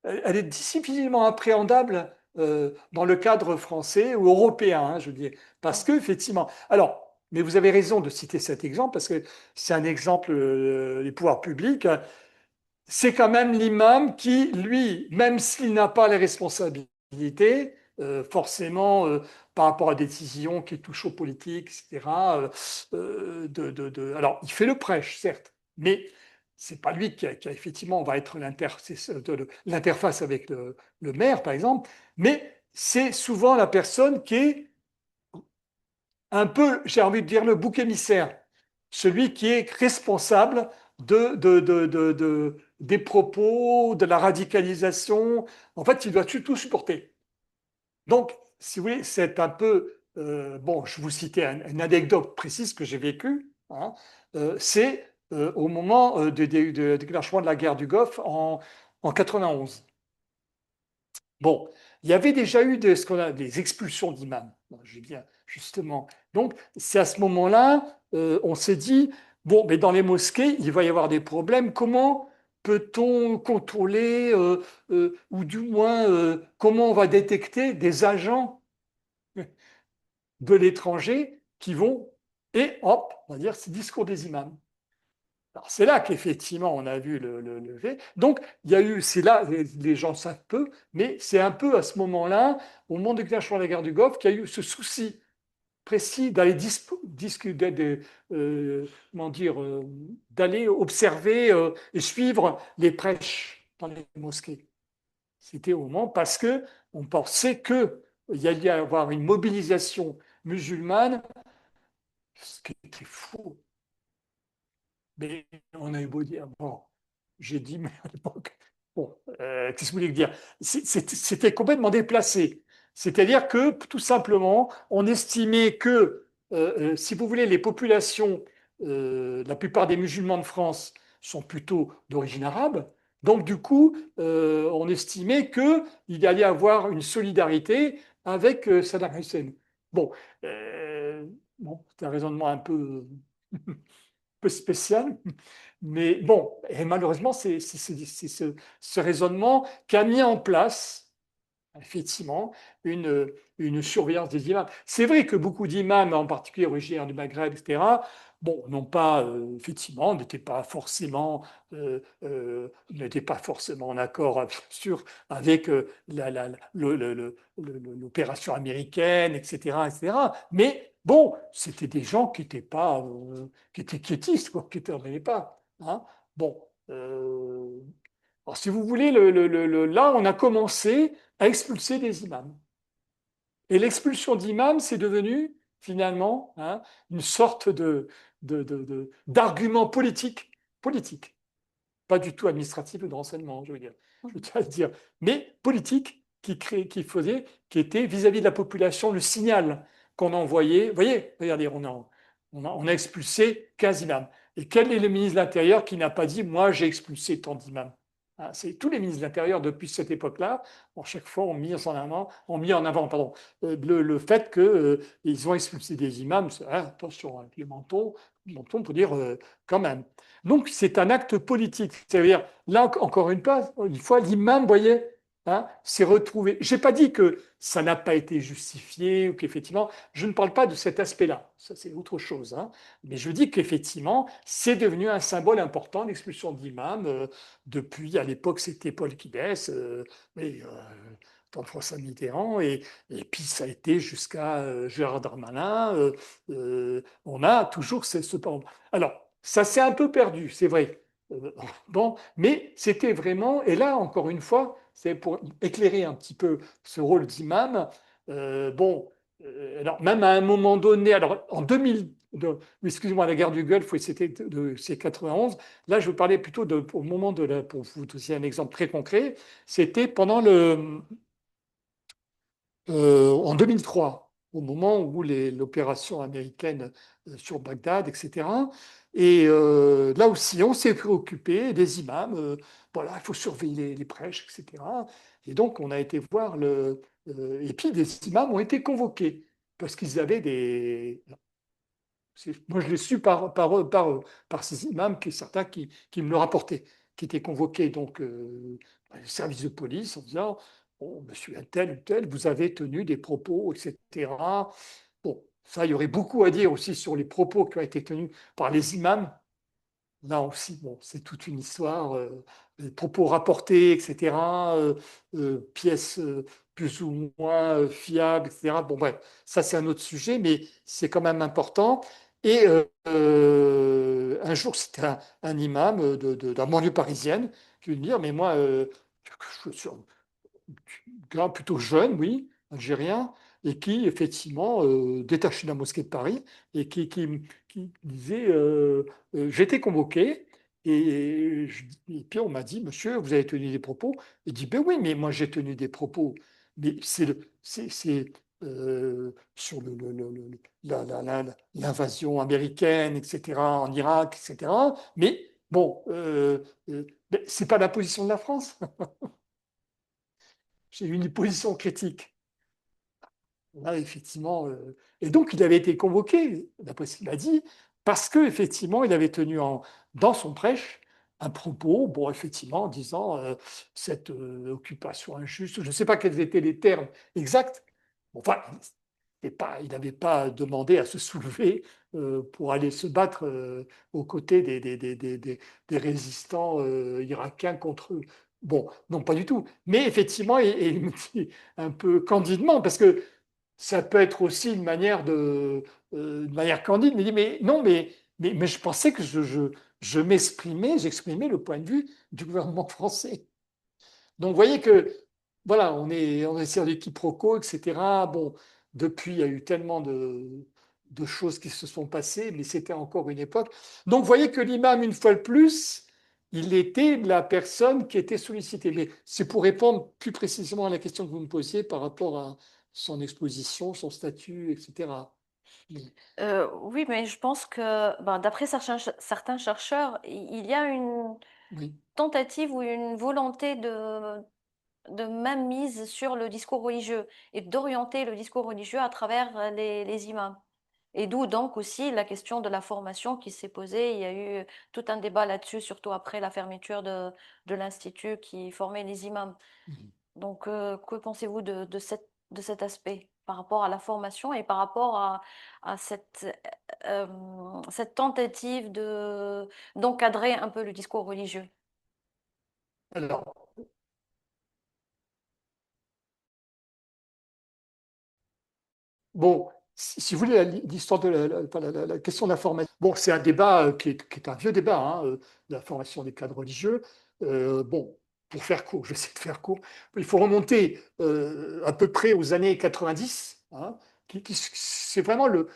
elle est difficilement appréhendable dans le cadre français ou européen, hein, je dis, parce que effectivement. Alors, mais vous avez raison de citer cet exemple parce que c'est un exemple des pouvoirs publics. C'est quand même l'imam qui, lui, même s'il n'a pas les responsabilités, forcément par rapport à des décisions qui touchent aux politiques, etc. Alors, il fait le prêche, certes, mais c'est pas lui qui effectivement va être l'interface avec le maire, par exemple, mais c'est souvent la personne qui est un peu, j'ai envie de dire, le bouc émissaire, celui qui est responsable des propos, de la radicalisation. En fait, il doit tout supporter. Donc, si vous voulez, c'est un peu, bon, je vous citais une anecdote précise que j'ai vécue, hein, c'est au moment de déclenchement de la guerre du Golfe en 91. Bon, il y avait déjà eu ce qu'on a des expulsions d'imams. Bon, j'ai bien, justement. Donc, c'est à ce moment-là, on s'est dit, bon, mais dans les mosquées, il va y avoir des problèmes. Comment peut-on contrôler, ou du moins, comment on va détecter des agents de l'étranger qui vont, et hop, on va dire, c'est discours des imams. Alors, c'est là qu'effectivement on a vu le fait. Donc, il y a eu, c'est là, les gens savent peu, mais c'est un peu à ce moment-là, au moment du déclenchement de la guerre du Golfe, qu'il y a eu ce souci précis d'aller discuter, comment dire, d'aller observer et suivre les prêches dans les mosquées. C'était au moment parce que on pensait que il y allait y avoir une mobilisation musulmane, ce qui était faux. Mais on a eu beau dire, bon, j'ai dit, mais à l'époque, bon, qu'est-ce que vous voulez dire? C'était complètement déplacé. C'est-à-dire que, tout simplement, on estimait que, si vous voulez, les populations, la plupart des musulmans de France sont plutôt d'origine arabe. Donc, du coup, on estimait qu'il allait y avoir une solidarité avec Saddam Hussein. Bon, bon c'est un raisonnement un peu peu spécial. Mais bon, et malheureusement, c'est ce raisonnement qui a mis en place effectivement une surveillance des imams. C'est vrai que beaucoup d'imams, en particulier originaires du Maghreb, etc., bon, n'ont pas, effectivement, n'étaient pas forcément en accord, bien sûr, avec l'opération américaine, etc., etc. Mais bon, c'était des gens qui étaient pas, qui étaient quiétistes, quoi, qui n'intervenaient pas. Hein. Bon. Alors, si vous voulez, là, on a commencé à expulser des imams. Et l'expulsion d'imams, c'est devenu finalement une sorte d'argument politique, pas du tout administratif ou de renseignement, je veux dire, je tiens à le dire, mais politique qui était vis-à-vis de la population le signal qu'on envoyait. Vous voyez, regardez, on a expulsé 15 imams. Et quel est le ministre de l'Intérieur qui n'a pas dit, moi j'ai expulsé tant d'imams? C'est tous les ministres de l'Intérieur depuis cette époque-là, chaque fois ont mis en avant pardon, le fait qu'ils ont expulsé des imams. Attention, avec les mentons pour dire quand même. Donc c'est un acte politique. C'est-à-dire, là encore une fois, l'imam, vous voyez, s'est retrouvé. Je n'ai pas dit que ça n'a pas été justifié ou qu'effectivement, je ne parle pas de cet aspect-là. Ça, c'est autre chose. Mais je dis qu'effectivement, c'est devenu un symbole important, l'expulsion d'imams. Depuis, à l'époque, c'était Paul Kidès, mais dans François Mitterrand, et puis ça a été jusqu'à Gérard Darmanin. On a toujours ce. Alors, ça s'est un peu perdu, c'est vrai. Bon, mais c'était vraiment, et là encore une fois, c'est pour éclairer un petit peu ce rôle d'imam. Bon, alors même à un moment donné, alors en 2000, excusez-moi, la guerre du Golfe, oui, c'est 91. Là, je vous parlais plutôt au moment pour vous donner un exemple très concret, c'était pendant en 2003, au moment où l'opération américaine sur Bagdad, etc. Et là aussi, on s'est préoccupé des imams. Voilà, il faut surveiller les prêches, etc. Et donc, on a été voir et puis, des imams ont été convoqués parce qu'ils avaient des. Moi, je l'ai su par ces imams, certains qui me le rapportaient, qui étaient convoqués donc par les services de police en disant bon, monsieur un tel ou tel, vous avez tenu des propos, etc. Bon, ça, il y aurait beaucoup à dire aussi sur les propos qui ont été tenus par les imams. Là aussi, bon, c'est toute une histoire, les propos rapportés, etc., pièces plus ou moins fiables, etc. Bon, bref, ça c'est un autre sujet, mais c'est quand même important. Et un jour, c'était un imam de la banlieue parisienne qui veut me dire, mais moi, je suis gars plutôt jeune, oui, algérien, et qui, effectivement, détaché de la mosquée de Paris, et qui disait j'ai été convoqué, et puis on m'a dit monsieur, vous avez tenu des propos. Il dit ben oui, mais moi j'ai tenu des propos, mais sur l'invasion américaine, etc., en Irak, etc. Mais bon, ben, c'est pas la position de la France. J'ai eu une position critique. Là, effectivement, et donc il avait été convoqué, d'après ce qu'il a dit, parce qu'effectivement, il avait tenu dans son prêche un propos, bon, effectivement, en disant cette occupation injuste, je ne sais pas quels étaient les termes exacts. Enfin, il n'avait pas demandé à se soulever pour aller se battre aux côtés des résistants irakiens contre eux. Bon, non, pas du tout. Mais effectivement, et il me dit un peu candidement, parce que ça peut être aussi une manière candide, mais dit, mais non, mais je pensais que j'exprimais le point de vue du gouvernement français. Donc, vous voyez que, voilà, on est sur des quiproquos, etc. Bon, depuis, il y a eu tellement de choses qui se sont passées, mais c'était encore une époque. Donc, vous voyez que l'imam, une fois de plus, il était la personne qui était sollicitée. Mais c'est pour répondre plus précisément à la question que vous me posiez par rapport à son exposition, son statut, etc. Oui, mais je pense que ben, d'après certains chercheurs, il y a une Oui. tentative ou une volonté de même mise sur le discours religieux et d'orienter le discours religieux à travers les imams. Et d'où donc aussi la question de la formation qui s'est posée. Il y a eu tout un débat là-dessus, surtout après la fermeture de l'Institut qui formait les imams. Donc, que pensez-vous de cet aspect par rapport à la formation et par rapport à cette tentative d'encadrer un peu le discours religieux? Alors, bon, si vous voulez, l'histoire de la question de la formation, bon, c'est un débat qui est un vieux débat, hein, de la formation des cadres religieux. Bon, pour faire court, je vais essayer de faire court, il faut remonter à peu près aux années 90, hein, c'est vraiment le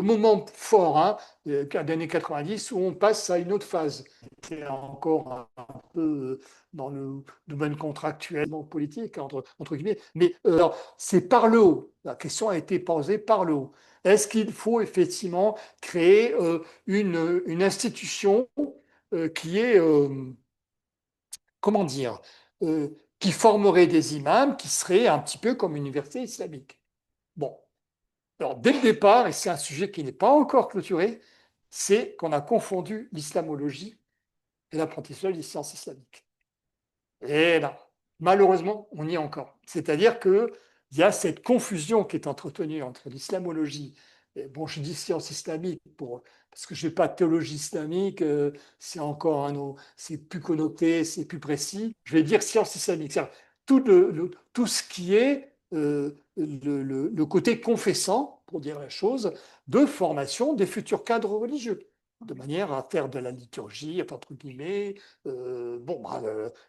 moment fort, hein, des années 90 où on passe à une autre phase. C'est encore un peu dans le domaine contractuel, politique, entre guillemets, mais alors, c'est par le haut. La question a été posée par le haut. Est-ce qu'il faut effectivement créer une institution qui est, comment dire, euh, qui formerait des imams qui seraient un petit peu comme une université islamique? Bon, alors dès le départ, et c'est un sujet qui n'est pas encore clôturé, c'est qu'on a confondu l'islamologie et l'apprentissage des sciences islamiques. Et là, malheureusement, on y est encore. C'est-à-dire qu'il y a cette confusion qui est entretenue entre l'islamologie, et bon, je dis science islamique parce que je n'ai pas de théologie islamique, c'est encore c'est plus connoté, c'est plus précis. Je vais dire science islamique, c'est-à-dire tout ce qui est le côté confessant, pour dire la chose, de formation des futurs cadres religieux, de manière à faire de la liturgie, entre guillemets, bon, bah,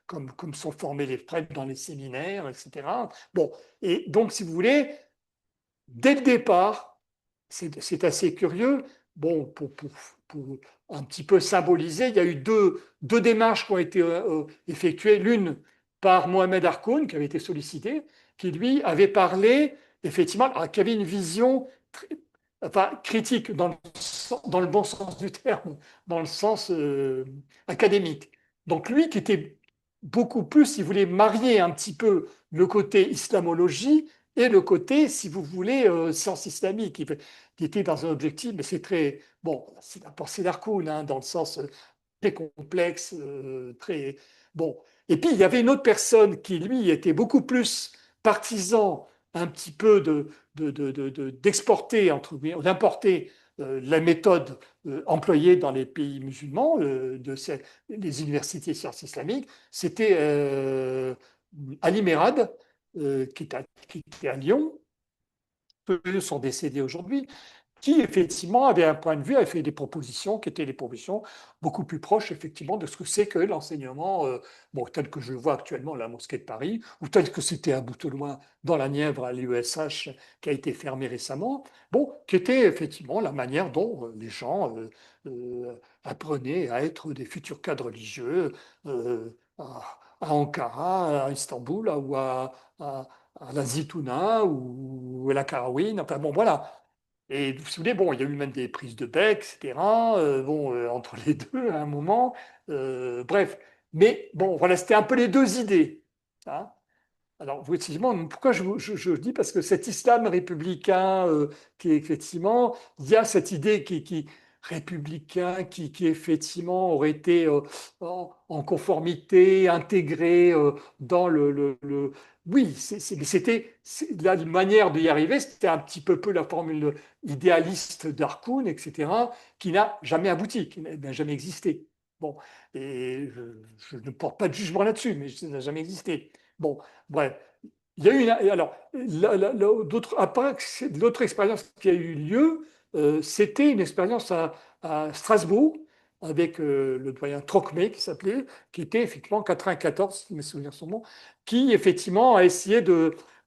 comme sont formés les prêtres dans les séminaires, etc. Bon, et donc, si vous voulez, dès le départ, c'est assez curieux. Bon, pour un petit peu symboliser, il y a eu deux démarches qui ont été effectuées. L'une par Mohamed Harkoun, qui avait été sollicité, qui lui avait parlé, effectivement, qui avait une vision enfin, critique dans le bon sens du terme, dans le sens académique. Donc lui qui était beaucoup plus, si vous voulez, marier un petit peu le côté islamologie et le côté, si vous voulez, science islamique, qui était dans un objectif, mais c'est très, bon, c'est la pensée d'Arkoun, hein, dans le sens très complexe, très, bon. Et puis, il y avait une autre personne qui, lui, était beaucoup plus partisan un petit peu d'exporter, entre guillemets, d'importer la méthode employée dans les pays musulmans, les universités de sciences islamiques, c'était Ali Merad, qui était à Lyon. Peu sont décédés aujourd'hui, qui effectivement avait un point de vue, avait fait des propositions qui étaient des propositions beaucoup plus proches effectivement de ce que c'est que l'enseignement, bon, tel que je le vois actuellement à la mosquée de Paris, ou tel que c'était à Boutelouin dans la Nièvre à l'USH qui a été fermé récemment, bon, qui était effectivement la manière dont les gens apprenaient à être des futurs cadres religieux à Ankara, à Istanbul, ou à la Zitouna ou à la Karawin, enfin bon voilà. Et vous vous souvenez, bon, il y a eu même des prises de bec, etc. Bon, entre les deux à un moment. Bref, mais bon, voilà, c'était un peu les deux idées, hein. Alors, effectivement, pourquoi je dis? Parce que cet islam républicain, qui effectivement, il y a cette idée républicain, qui effectivement aurait été en conformité, intégré dans oui, mais la manière d'y arriver, c'était un petit peu la formule idéaliste d'Harkoun, etc., qui n'a jamais abouti, qui n'a jamais existé. Bon, et je ne porte pas de jugement là-dessus, mais ça n'a jamais existé. Bon, bref. Il y a eu alors, l'autre expérience qui a eu lieu, c'était une expérience à Strasbourg avec le doyen Trocmé qui s'appelait, qui était effectivement en 94, si je me souviens son nom, qui effectivement a essayé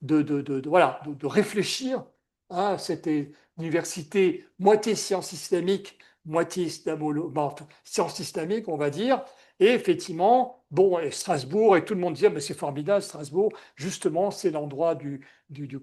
voilà, de réfléchir à cette université moitié sciences islamiques, moitié sciences islamiques, on va dire. Et effectivement, bon, et Strasbourg, et tout le monde disait, mais c'est formidable, Strasbourg, justement, c'est l'endroit du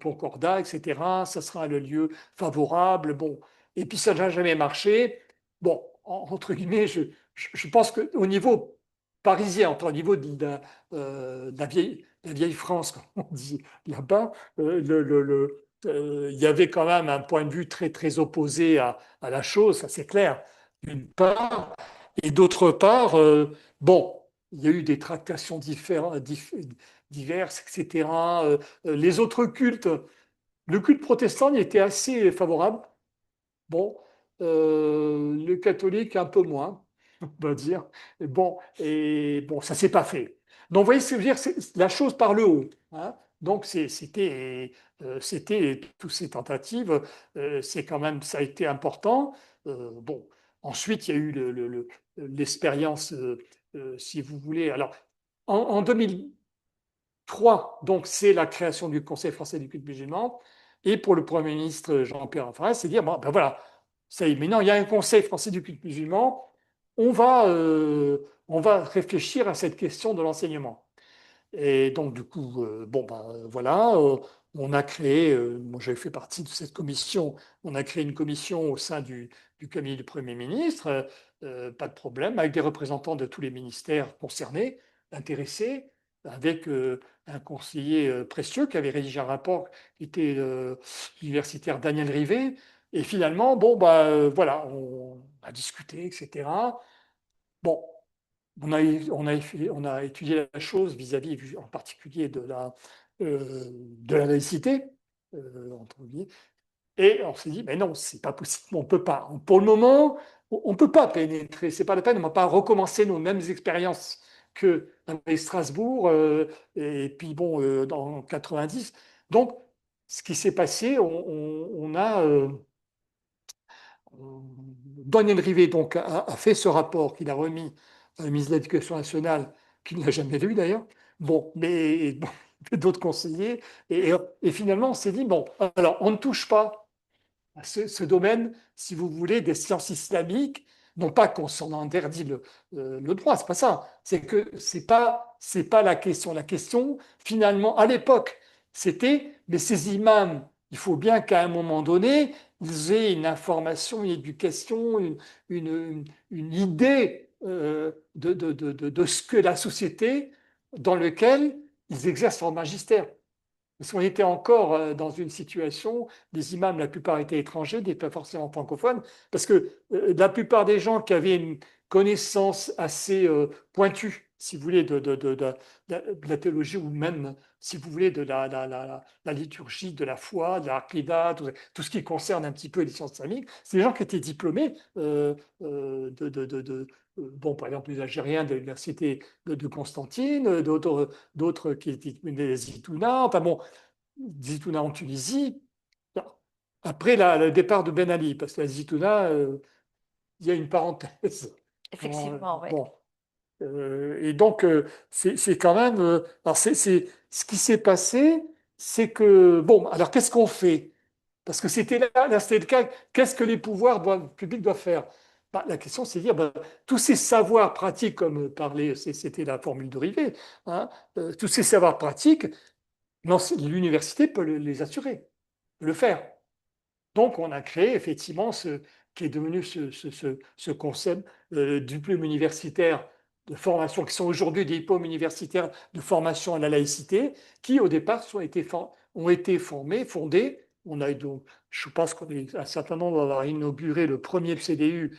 Concordat, etc. Ça sera le lieu favorable. Bon, et puis ça n'a jamais marché. Bon, entre guillemets, je pense qu'au niveau parisien, au niveau de la vieille France, comme on dit là-bas, il y avait quand même un point de vue très, très opposé à la chose, ça c'est clair, d'une part. Et d'autre part, bon, il y a eu des tractations diverses, etc. Les autres cultes, le culte protestant y était assez favorable. Bon, le catholique un peu moins, on va dire. Et bon, ça s'est pas fait. Donc, vous voyez ce que je veux dire, c'est la chose par le haut, hein. Donc, c'était toutes ces tentatives, c'est quand même, ça a été important. Bon, ensuite, il y a eu l'expérience, si vous voulez. Alors, en 2003, donc, c'est la création du Conseil français du culte musulman. Et pour le Premier ministre Jean-Pierre Raffarin, c'est dire, bon, ben voilà, ça y est, maintenant il y a un Conseil français du culte musulman, on va, euh, on va réfléchir à cette question de l'enseignement. Et donc, du coup, bon, ben, voilà, on a créé, moi j'avais fait partie de cette commission, on a créé une commission au sein du cabinet du Premier ministre, pas de problème, avec des représentants de tous les ministères concernés, intéressés, avec un conseiller précieux qui avait rédigé un rapport, qui était l'universitaire Daniel Rivet. Et finalement, bon, bah, voilà, on a discuté, etc. Bon, on a étudié la chose vis-à-vis en particulier de la laïcité, entre guillemets, et on s'est dit, mais non, c'est pas possible, on peut pas. Pour le moment, on peut pas pénétrer, c'est pas la peine, on va pas recommencer nos mêmes expériences que avec Strasbourg, et puis bon, dans 90. Donc, ce qui s'est passé, on a Daniel Rivet donc, a fait ce rapport qu'il a remis à la ministre de l'Éducation nationale, qu'il n'a jamais lu d'ailleurs. Bon, mais bon, d'autres conseillers. Et finalement, on s'est dit, bon, alors on ne touche pas à ce domaine, si vous voulez, des sciences islamiques. Non pas qu'on s'en interdit le droit, c'est pas ça. C'est que c'est pas la question. La question, finalement, à l'époque, c'était, mais ces imams, il faut bien qu'à un moment donné, ils aient une information, une éducation, une idée de ce que la société dans laquelle ils exercent leur magistère. Parce qu'on était encore dans une situation, les imams, la plupart étaient étrangers, n'étaient pas forcément francophones, parce que la plupart des gens qui avaient une connaissance assez pointue, si vous voulez, de la théologie, ou même, si vous voulez, de la liturgie, de la foi, de l'aqida, tout ce qui concerne un petit peu les sciences islamiques, c'est des gens qui étaient diplômés bon, par exemple, les Algériens de l'université de Constantine, d'autres qui étaient des Zitouna, enfin bon, Zitouna en Tunisie, après le départ de Ben Ali, parce que la Zitouna, il y a une parenthèse. Effectivement, oui. Bon, et donc, c'est quand même. Alors, ce qui s'est passé, c'est que. Bon, alors qu'est-ce qu'on fait? Parce que là, c'était le cas. Qu'est-ce que les pouvoirs publics doivent faire? Bah, la question, c'est de dire, bah, tous ces savoirs pratiques, comme parlait, c'était la formule de Rivet, hein, tous ces savoirs pratiques, l'université peut les assurer, le faire. Donc, on a créé effectivement ce qui est devenu ce concept de diplôme universitaire de formation, qui sont aujourd'hui des diplômes universitaires de formation à la laïcité, qui au départ ont été fondés. On a donc, je pense qu'un certain nombre va avoir inauguré le premier CDU,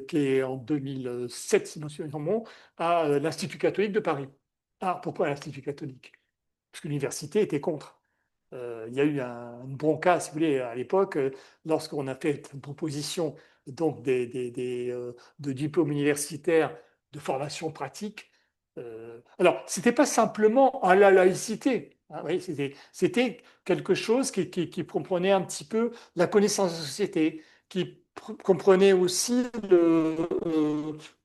qui est en 2007, si je me souviens bon, à l'Institut catholique de Paris. Ah, pourquoi l'Institut catholique? Parce que l'université était contre. Il y a eu une bronca, si vous voulez, à l'époque, lorsqu'on a fait une proposition donc de diplômes universitaires de formation pratique. Alors, ce n'était pas simplement à la laïcité, hein, oui, c'était quelque chose qui comprenait un petit peu la connaissance de la société, qui comprenait aussi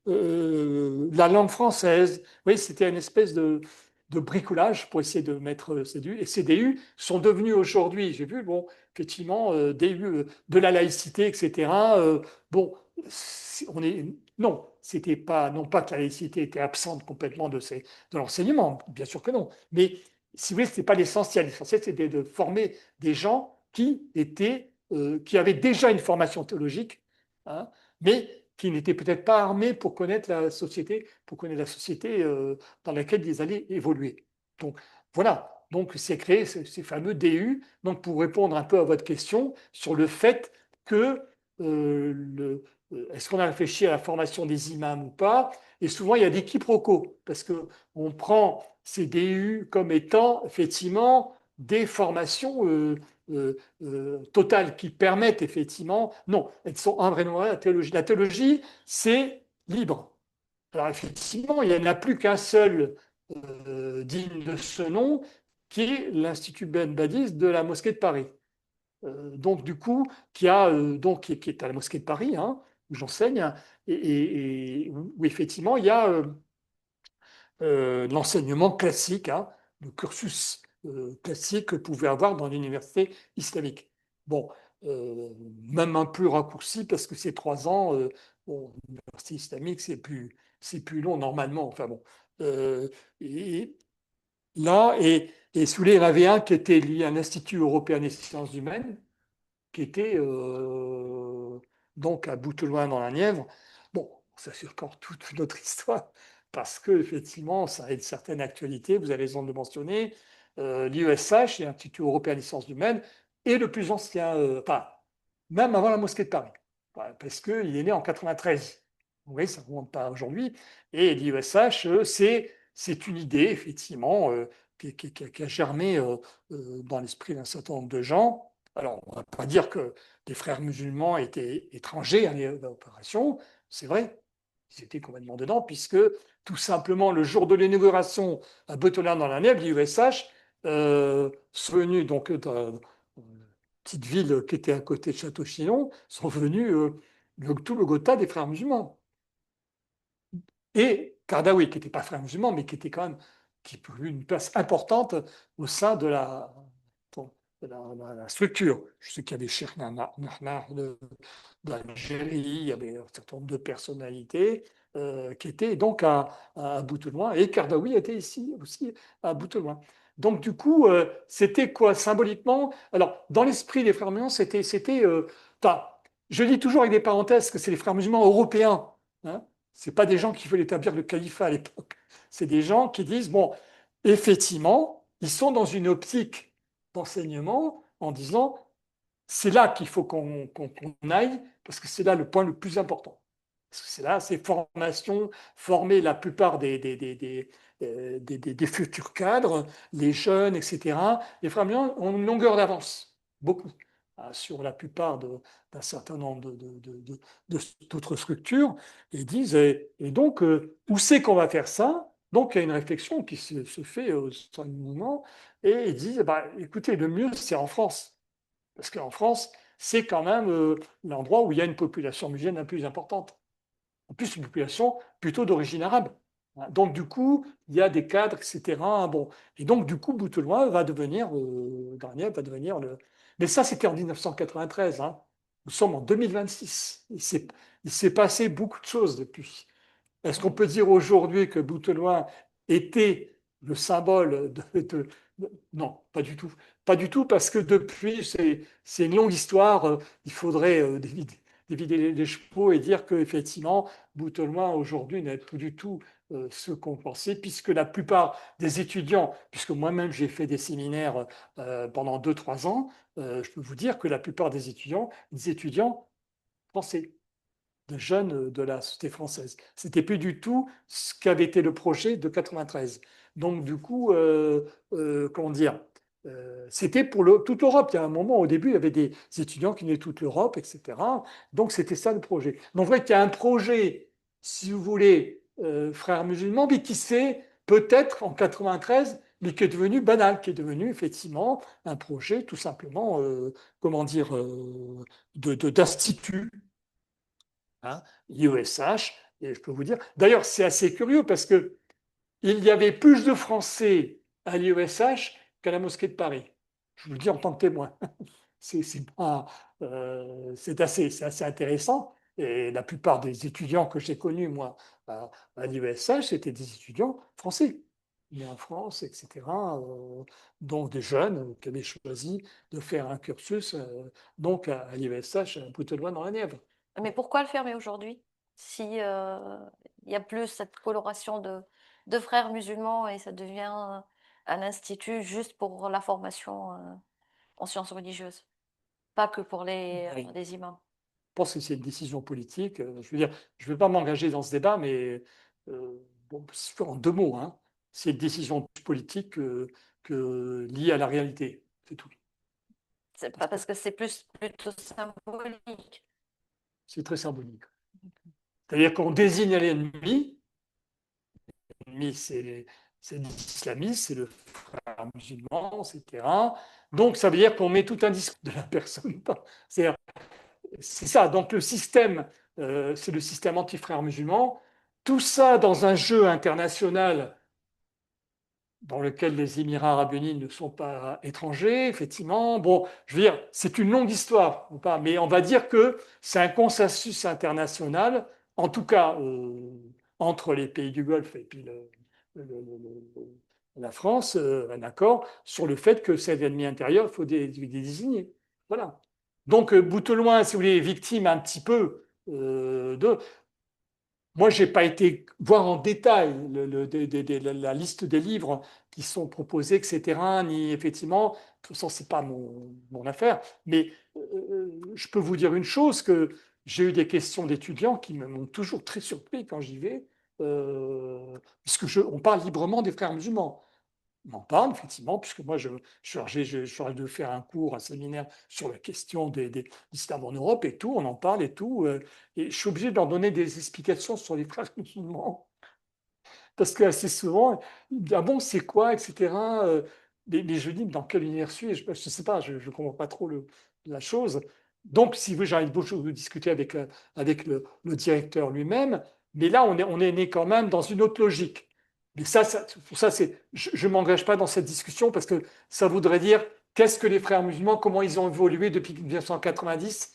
la langue française. Oui, c'était une espèce de bricolage pour essayer de mettre CDU. Et CDU sont devenus aujourd'hui, j'ai vu, bon, effectivement, DU de la laïcité, etc. Bon, non, c'était pas, non pas que la laïcité était absente complètement de l'enseignement, bien sûr que non, mais si vous voulez, ce n'était pas l'essentiel. L'essentiel, c'était de former des gens qui avaient déjà une formation théologique, hein, mais qui n'étaient peut-être pas armés pour connaître la société dans laquelle ils allaient évoluer. Donc voilà, donc c'est créé ces fameux DU, donc pour répondre un peu à votre question sur le fait que est-ce qu'on a réfléchi à la formation des imams ou pas? Et souvent, il y a des quiproquos, parce qu'on prend ces DU comme étant effectivement des formations totales qui permettent effectivement, non, elles sont vraiment la théologie. La théologie, c'est libre. Alors effectivement, il n'y en a plus qu'un seul digne de ce nom, qui est l'Institut Ben Badis de la Mosquée de Paris. Donc du coup, qui est à la Mosquée de Paris, hein, où j'enseigne, et où effectivement il y a l'enseignement classique, hein, le cursus classique que vous pouvez avoir dans l'université islamique. Bon, même un peu raccourci parce que c'est 3 ans. Bon, l'université islamique, c'est plus long normalement. Enfin bon. Euh, et là, et sous les, il y en avait un qui était lié à un Institut européen des sciences humaines, qui était donc à Boutelouin dans la Nièvre. Bon, ça c'est encore toute une autre histoire, parce que effectivement, ça a une certaine actualité, vous avez raison de le mentionner. L'IESH, l'Institut européen des sciences humaines, est le plus ancien, enfin, même avant la mosquée de Paris, parce qu'il est né en 93. Vous voyez, ça ne remonte pas aujourd'hui. Et l'IESH, c'est une idée, effectivement, qui a germé dans l'esprit d'un certain nombre de gens. Alors, on ne va pas dire que les frères musulmans étaient étrangers à l'opération, c'est vrai, ils étaient complètement dedans, puisque tout simplement, le jour de l'inauguration à Botolin dans la Nièvre, l'IESH, sont venus donc dans une petite ville qui était à côté de Château-Chinon, sont venus tout le Gotha des frères musulmans. Et Kardawi, qui n'était pas frère musulman, mais qui était quand même, qui a eu une place importante au sein de la structure. Je sais qu'il y avait Cheikh Nahnar d'Algérie, il y avait un certain nombre de personnalités qui étaient donc à Boutelouin, et Kardawi était ici aussi à Boutelouin. Donc du coup, c'était quoi symboliquement? Alors, dans l'esprit des frères musulmans, je dis toujours avec des parenthèses que c'est les frères musulmans européens. Hein, c'est pas des gens qui veulent établir le califat à l'époque. C'est des gens qui disent, bon, effectivement, ils sont dans une optique d'enseignement en disant, c'est là qu'il faut qu'on aille, parce que c'est là le point le plus important. Parce que c'est là, c'est formation, former la plupart des futurs cadres, les jeunes, etc. Les frères musulmans ont une longueur d'avance, beaucoup, sur la plupart d'un certain nombre d'autres structures, et disent, et donc, où c'est qu'on va faire ça? Donc, il y a une réflexion qui se fait au sein du mouvement, et ils disent, bah, écoutez, le mieux, c'est en France. Parce qu'en France, c'est quand même l'endroit où il y a une population musulmane la plus importante. En plus, une population plutôt d'origine arabe. Donc, du coup, il y a des cadres, etc. Bon. Et donc, du coup, Boutelouin va devenir, Garnier va devenir le. Mais ça, c'était en 1993. Hein. Nous sommes en 2026. Il s'est passé beaucoup de choses depuis. Est-ce qu'on peut dire aujourd'hui que Boutelouin était le symbole Non, pas du tout. Pas du tout, parce que depuis, c'est une longue histoire. Il faudrait dévider les chevaux et dire qu'effectivement, Boutelouin aujourd'hui n'est plus du tout ce qu'on pensait, puisque la plupart des étudiants, puisque moi-même j'ai fait des séminaires pendant 2, 3 ans, je peux vous dire que la plupart des étudiants français, de jeunes de la société française. C'était plus du tout ce qu'avait été le projet de 93. Donc du coup, comment dire, c'était pour toute l'Europe. Il y a un moment, au début, il y avait des étudiants qui venaient de toute l'Europe, etc. Donc c'était ça le projet. Donc vous voyez qu'il y a un projet, si vous voulez, frères musulmans, mais qui s'est peut-être en 93, mais qui est devenu banal, qui est devenu effectivement un projet tout simplement, comment dire, d'institut, hein, l'IESH, et je peux vous dire. D'ailleurs, c'est assez curieux parce que il y avait plus de Français à l'IESH qu'à la mosquée de Paris. Je vous le dis en tant que témoin. C'est assez intéressant. Et la plupart des étudiants que j'ai connus, moi, à l'IESH, c'était des étudiants français, nés en France, etc. Donc des jeunes qui avaient choisi de faire un cursus donc à l'IESH, à Boutelouin dans la Nièvre. Mais pourquoi le fermer aujourd'hui si il y a plus cette coloration de frères musulmans et ça devient un institut juste pour la formation en sciences religieuses, pas que pour Oui. les imams. pense que c'est une décision politique. Je veux dire, je ne veux pas m'engager dans ce débat, mais bon, en deux mots, hein, c'est une décision politique liée à la réalité. C'est tout. C'est pas parce que c'est plutôt symbolique. C'est très symbolique. C'est-à-dire qu'on désigne l'ennemi. L'ennemi, c'est l'islamiste, c'est le frère musulman, etc. Donc, ça veut dire qu'on met tout un discours de la personne. C'est ça. Donc, le système, c'est le système anti-frère musulman. Tout ça dans un jeu international dans lequel les Émirats arabes unis ne sont pas étrangers, effectivement. Bon, je veux dire, c'est une longue histoire, ou pas, mais on va dire que c'est un consensus international, en tout cas entre les pays du Golfe et puis la France, un accord sur le fait que cet ennemi intérieur, il faut désigner. Voilà. Donc, Boutelouin, si vous voulez, est victime un petit peu de. Moi, je n'ai pas été voir en détail la liste des livres qui sont proposés, etc. Ni effectivement, de toute façon, ce n'est pas mon affaire. Mais je peux vous dire une chose, que j'ai eu des questions d'étudiants qui m'ont toujours très surpris quand j'y vais, puisque on parle librement des frères musulmans. On en parle, effectivement, puisque moi, je suis chargé de faire un cours, un séminaire sur la question de l'islam en Europe et tout, on en parle et tout, et je suis obligé de leur donner des explications sur les frères musulmans, parce qu'assez souvent, ils disent, ah bon, c'est quoi, etc. Mais je dis, dans quel univers suis-je? Je ne sais pas, je ne comprends pas trop la chose. Donc, si vous, j'ai envie de discuter avec le directeur lui-même, mais là, on est né quand même dans une autre logique. Mais pour ça, je ne m'engage pas dans cette discussion parce que ça voudrait dire qu'est-ce que les frères musulmans, comment ils ont évolué depuis 1990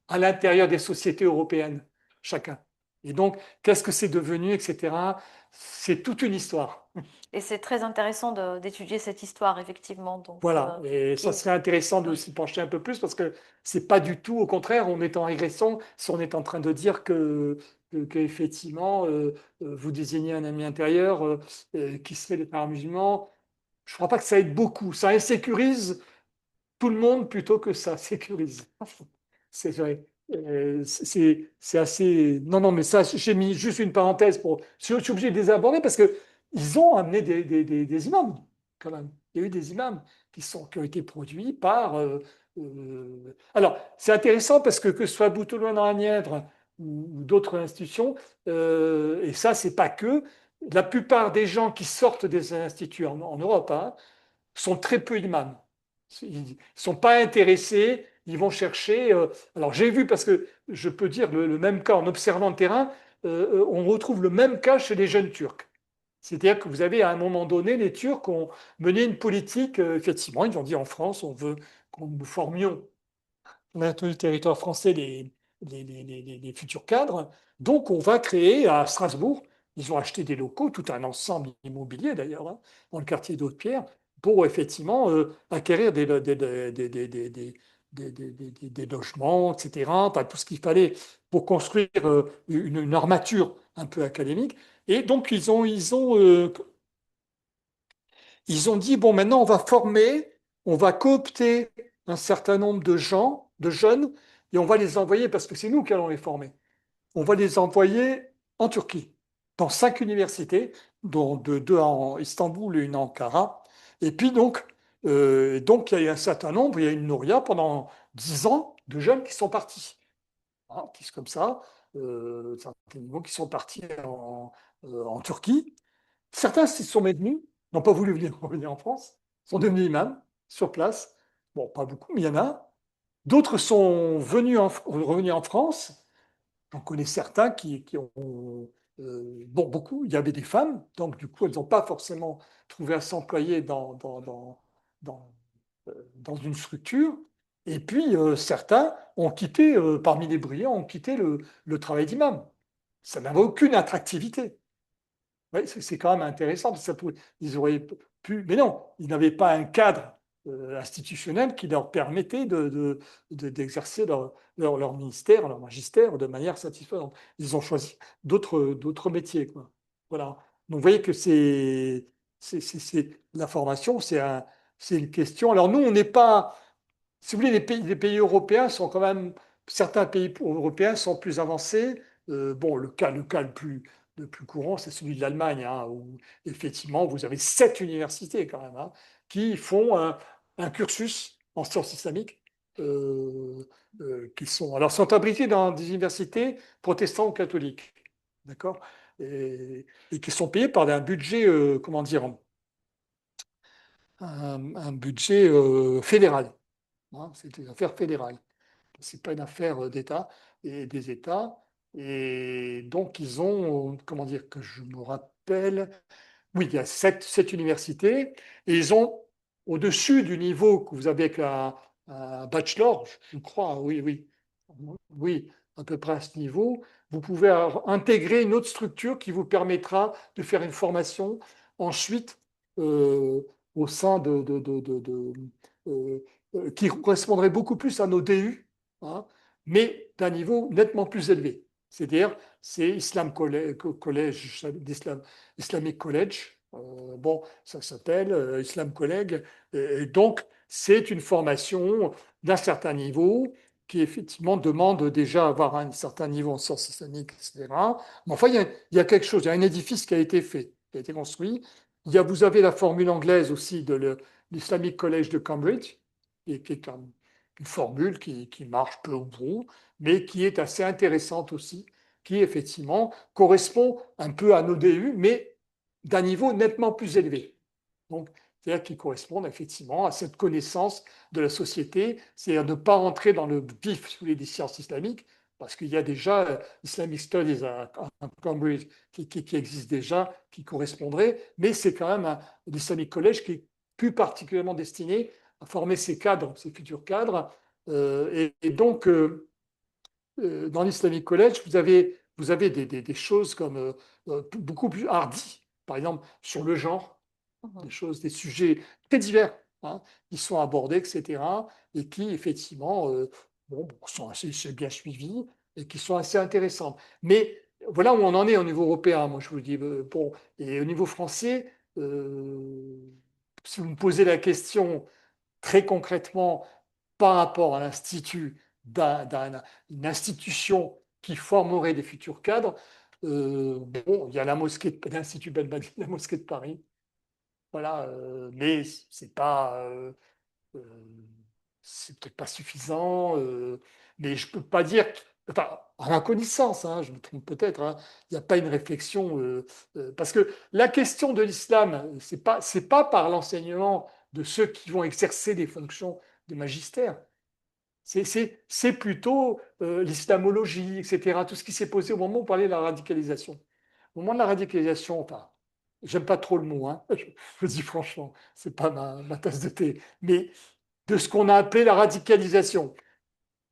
à l'intérieur des sociétés européennes, chacun. Et donc, qu'est-ce que c'est devenu, etc. C'est toute une histoire. Et c'est très intéressant d'étudier cette histoire, effectivement. Donc, Voilà, et ça serait intéressant de s'y pencher un peu plus parce que c'est pas du tout, au contraire, on est en régression si on est en train de dire qu'effectivement, vous désignez un ami intérieur qui serait des frères musulmans. Je ne crois pas que ça aide beaucoup. Ça insécurise tout le monde plutôt que ça sécurise. C'est vrai. C'est assez. Non, non, mais ça, j'ai mis juste une parenthèse pour. Je suis obligé de les aborder parce que ils ont amené des imams, quand même. Il y a eu des imams qui ont été produits par. Alors, c'est intéressant parce que ce soit Boutoulouin dans la Nièvre ou d'autres institutions, et ça, c'est pas que. La plupart des gens qui sortent des instituts en Europe sont très peu imams. Ils ne sont pas intéressés, ils vont chercher. Alors j'ai vu, parce que je peux dire le même cas en observant le terrain, on retrouve le même cas chez les jeunes Turcs. C'est-à-dire que vous avez à un moment donné, les Turcs ont mené une politique, effectivement, ils ont dit en France, on veut que nous formions dans le territoire français les futurs cadres. Donc, on va créer à Strasbourg, ils ont acheté des locaux, tout un ensemble immobilier d'ailleurs, dans le quartier d'Haute-Pierre, pour effectivement acquérir des logements, etc. Enfin, tout ce qu'il fallait pour construire une armature un peu académique. Et donc, ils ont dit, bon, maintenant, on va former, on va coopter un certain nombre de gens, de jeunes, et on va les envoyer, parce que c'est nous qui allons les former, on va les envoyer en Turquie, dans 5 universités, dont deux en Istanbul et une à Ankara. Et puis donc il y a eu un certain nombre, il y a une Nouria pendant 10 ans de jeunes qui sont partis. Hein, qui comme ça, qui sont partis en Turquie. Certains s'y sont maintenus, n'ont pas voulu revenir en France, sont devenus imams sur place. Bon, pas beaucoup, mais il y en a. D'autres sont revenus en France. J'en connais certains qui ont. Bon, beaucoup, il y avait des femmes, donc du coup, elles n'ont pas forcément trouvé à s'employer dans une structure. Et puis, certains ont quitté, parmi les brillants, ont quitté le travail d'imam. Ça n'avait aucune attractivité. Oui, c'est quand même intéressant, parce que ils auraient pu, mais non, ils n'avaient pas un cadre institutionnel qui leur permettait d'exercer leur ministère, leur magistère de manière satisfaisante. Ils ont choisi d'autres métiers, quoi. Voilà. Donc vous voyez que la formation, c'est une question. Alors nous, on n'est pas, si vous voulez, les pays européens sont quand même certains pays européens sont plus avancés. Bon, le cas le plus courant, c'est celui de l'Allemagne, hein, où effectivement, vous avez 7 universités quand même, hein, qui font un cursus en sciences islamiques, sont abritées dans des universités protestantes ou catholiques, d'accord, et qui sont payées par un budget, comment dire, un budget fédéral, hein, c'est une affaire fédérale. C'est pas une affaire d'État et des États. Et donc, ils ont, comment dire, que je me rappelle, oui, il y a sept universités, et ils ont, au-dessus du niveau que vous avez avec un bachelor, je crois, oui, oui, oui, à peu près à ce niveau, vous pouvez intégrer une autre structure qui vous permettra de faire une formation ensuite euh, au sein qui correspondrait beaucoup plus à nos DU, hein, mais d'un niveau nettement plus élevé. C'est-à-dire, c'est Collège Islamic College. Bon, ça s'appelle Islam College. Et donc, c'est une formation d'un certain niveau qui effectivement demande déjà avoir un certain niveau en sciences islamiques, etc. Mais enfin, il y a quelque chose, il y a un édifice qui a été fait, qui a été construit. Vous avez la formule anglaise aussi de l'Islamic College de Cambridge, qui est une formule qui marche peu ou prou, mais qui est assez intéressante aussi, qui effectivement correspond un peu à nos DU, mais d'un niveau nettement plus élevé. Donc, c'est-à-dire qui correspondent effectivement à cette connaissance de la société, c'est-à-dire ne pas rentrer dans le vif si vous voulez, des sciences islamiques, parce qu'il y a déjà Islamic Studies à Cambridge qui existe déjà, qui correspondrait, mais c'est quand même l'Islamic College qui est plus particulièrement destiné à former ces cadres, ces futurs cadres. Et donc, dans l'Islamic College, vous avez des choses comme beaucoup plus hardies, par exemple sur le genre, Mhm. des sujets très divers, hein, qui sont abordés, etc., et qui, effectivement, sont assez bien suivis et qui sont assez intéressants. Mais voilà où on en est au niveau européen, moi, je vous dis. Bon, et au niveau français, si vous me posez la question très concrètement par rapport à l'institut, d'une institution qui formerait des futurs cadres, bon, il y a l'Institut Belmadi, la mosquée de Paris, voilà, mais euh, c'est peut-être pas suffisant, mais je peux pas dire, enfin, à ma connaissance, hein, je me trompe peut-être, hein, il n'y a pas une réflexion, parce que la question de l'islam, c'est pas par l'enseignement de ceux qui vont exercer des fonctions de magistère. C'est plutôt l'islamologie, etc., tout ce qui s'est posé au moment où on parlait de la radicalisation. Au moment de la radicalisation, enfin, j'aime pas trop le mot, hein, je le dis franchement, c'est pas ma tasse de thé, mais de ce qu'on a appelé la radicalisation.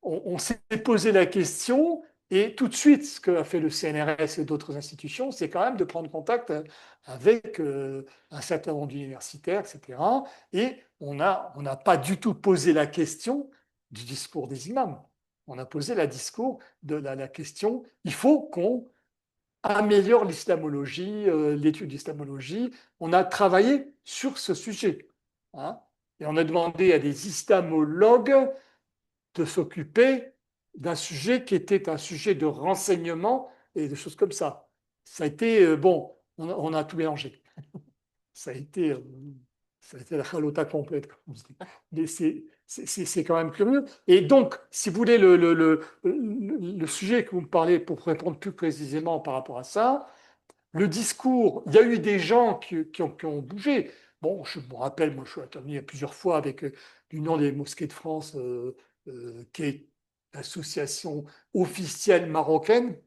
On s'est posé la question et tout de suite, ce qu'a fait le CNRS et d'autres institutions, c'est quand même de prendre contact avec un certain nombre d'universitaires, etc. Et on n'a pas du tout posé la question du discours des imams. On a posé la question, il faut qu'on améliore l'islamologie, l'étude d'islamologie. On a travaillé sur ce sujet, hein, et on a demandé à des islamologues de s'occuper d'un sujet qui était un sujet de renseignement et des choses comme ça. Ça a été, bon, on a tout mélangé. Ça a été, euh, ça a été la halota complète, comme on dit. Mais c'est quand même curieux. Et donc, si vous voulez, le sujet que vous me parlez, pour répondre plus précisément par rapport à ça, le discours, il y a eu des gens qui ont bougé. Bon, je me rappelle, moi, je suis intervenu plusieurs fois avec l'Union des mosquées de France, qui est l'association officielle marocaine,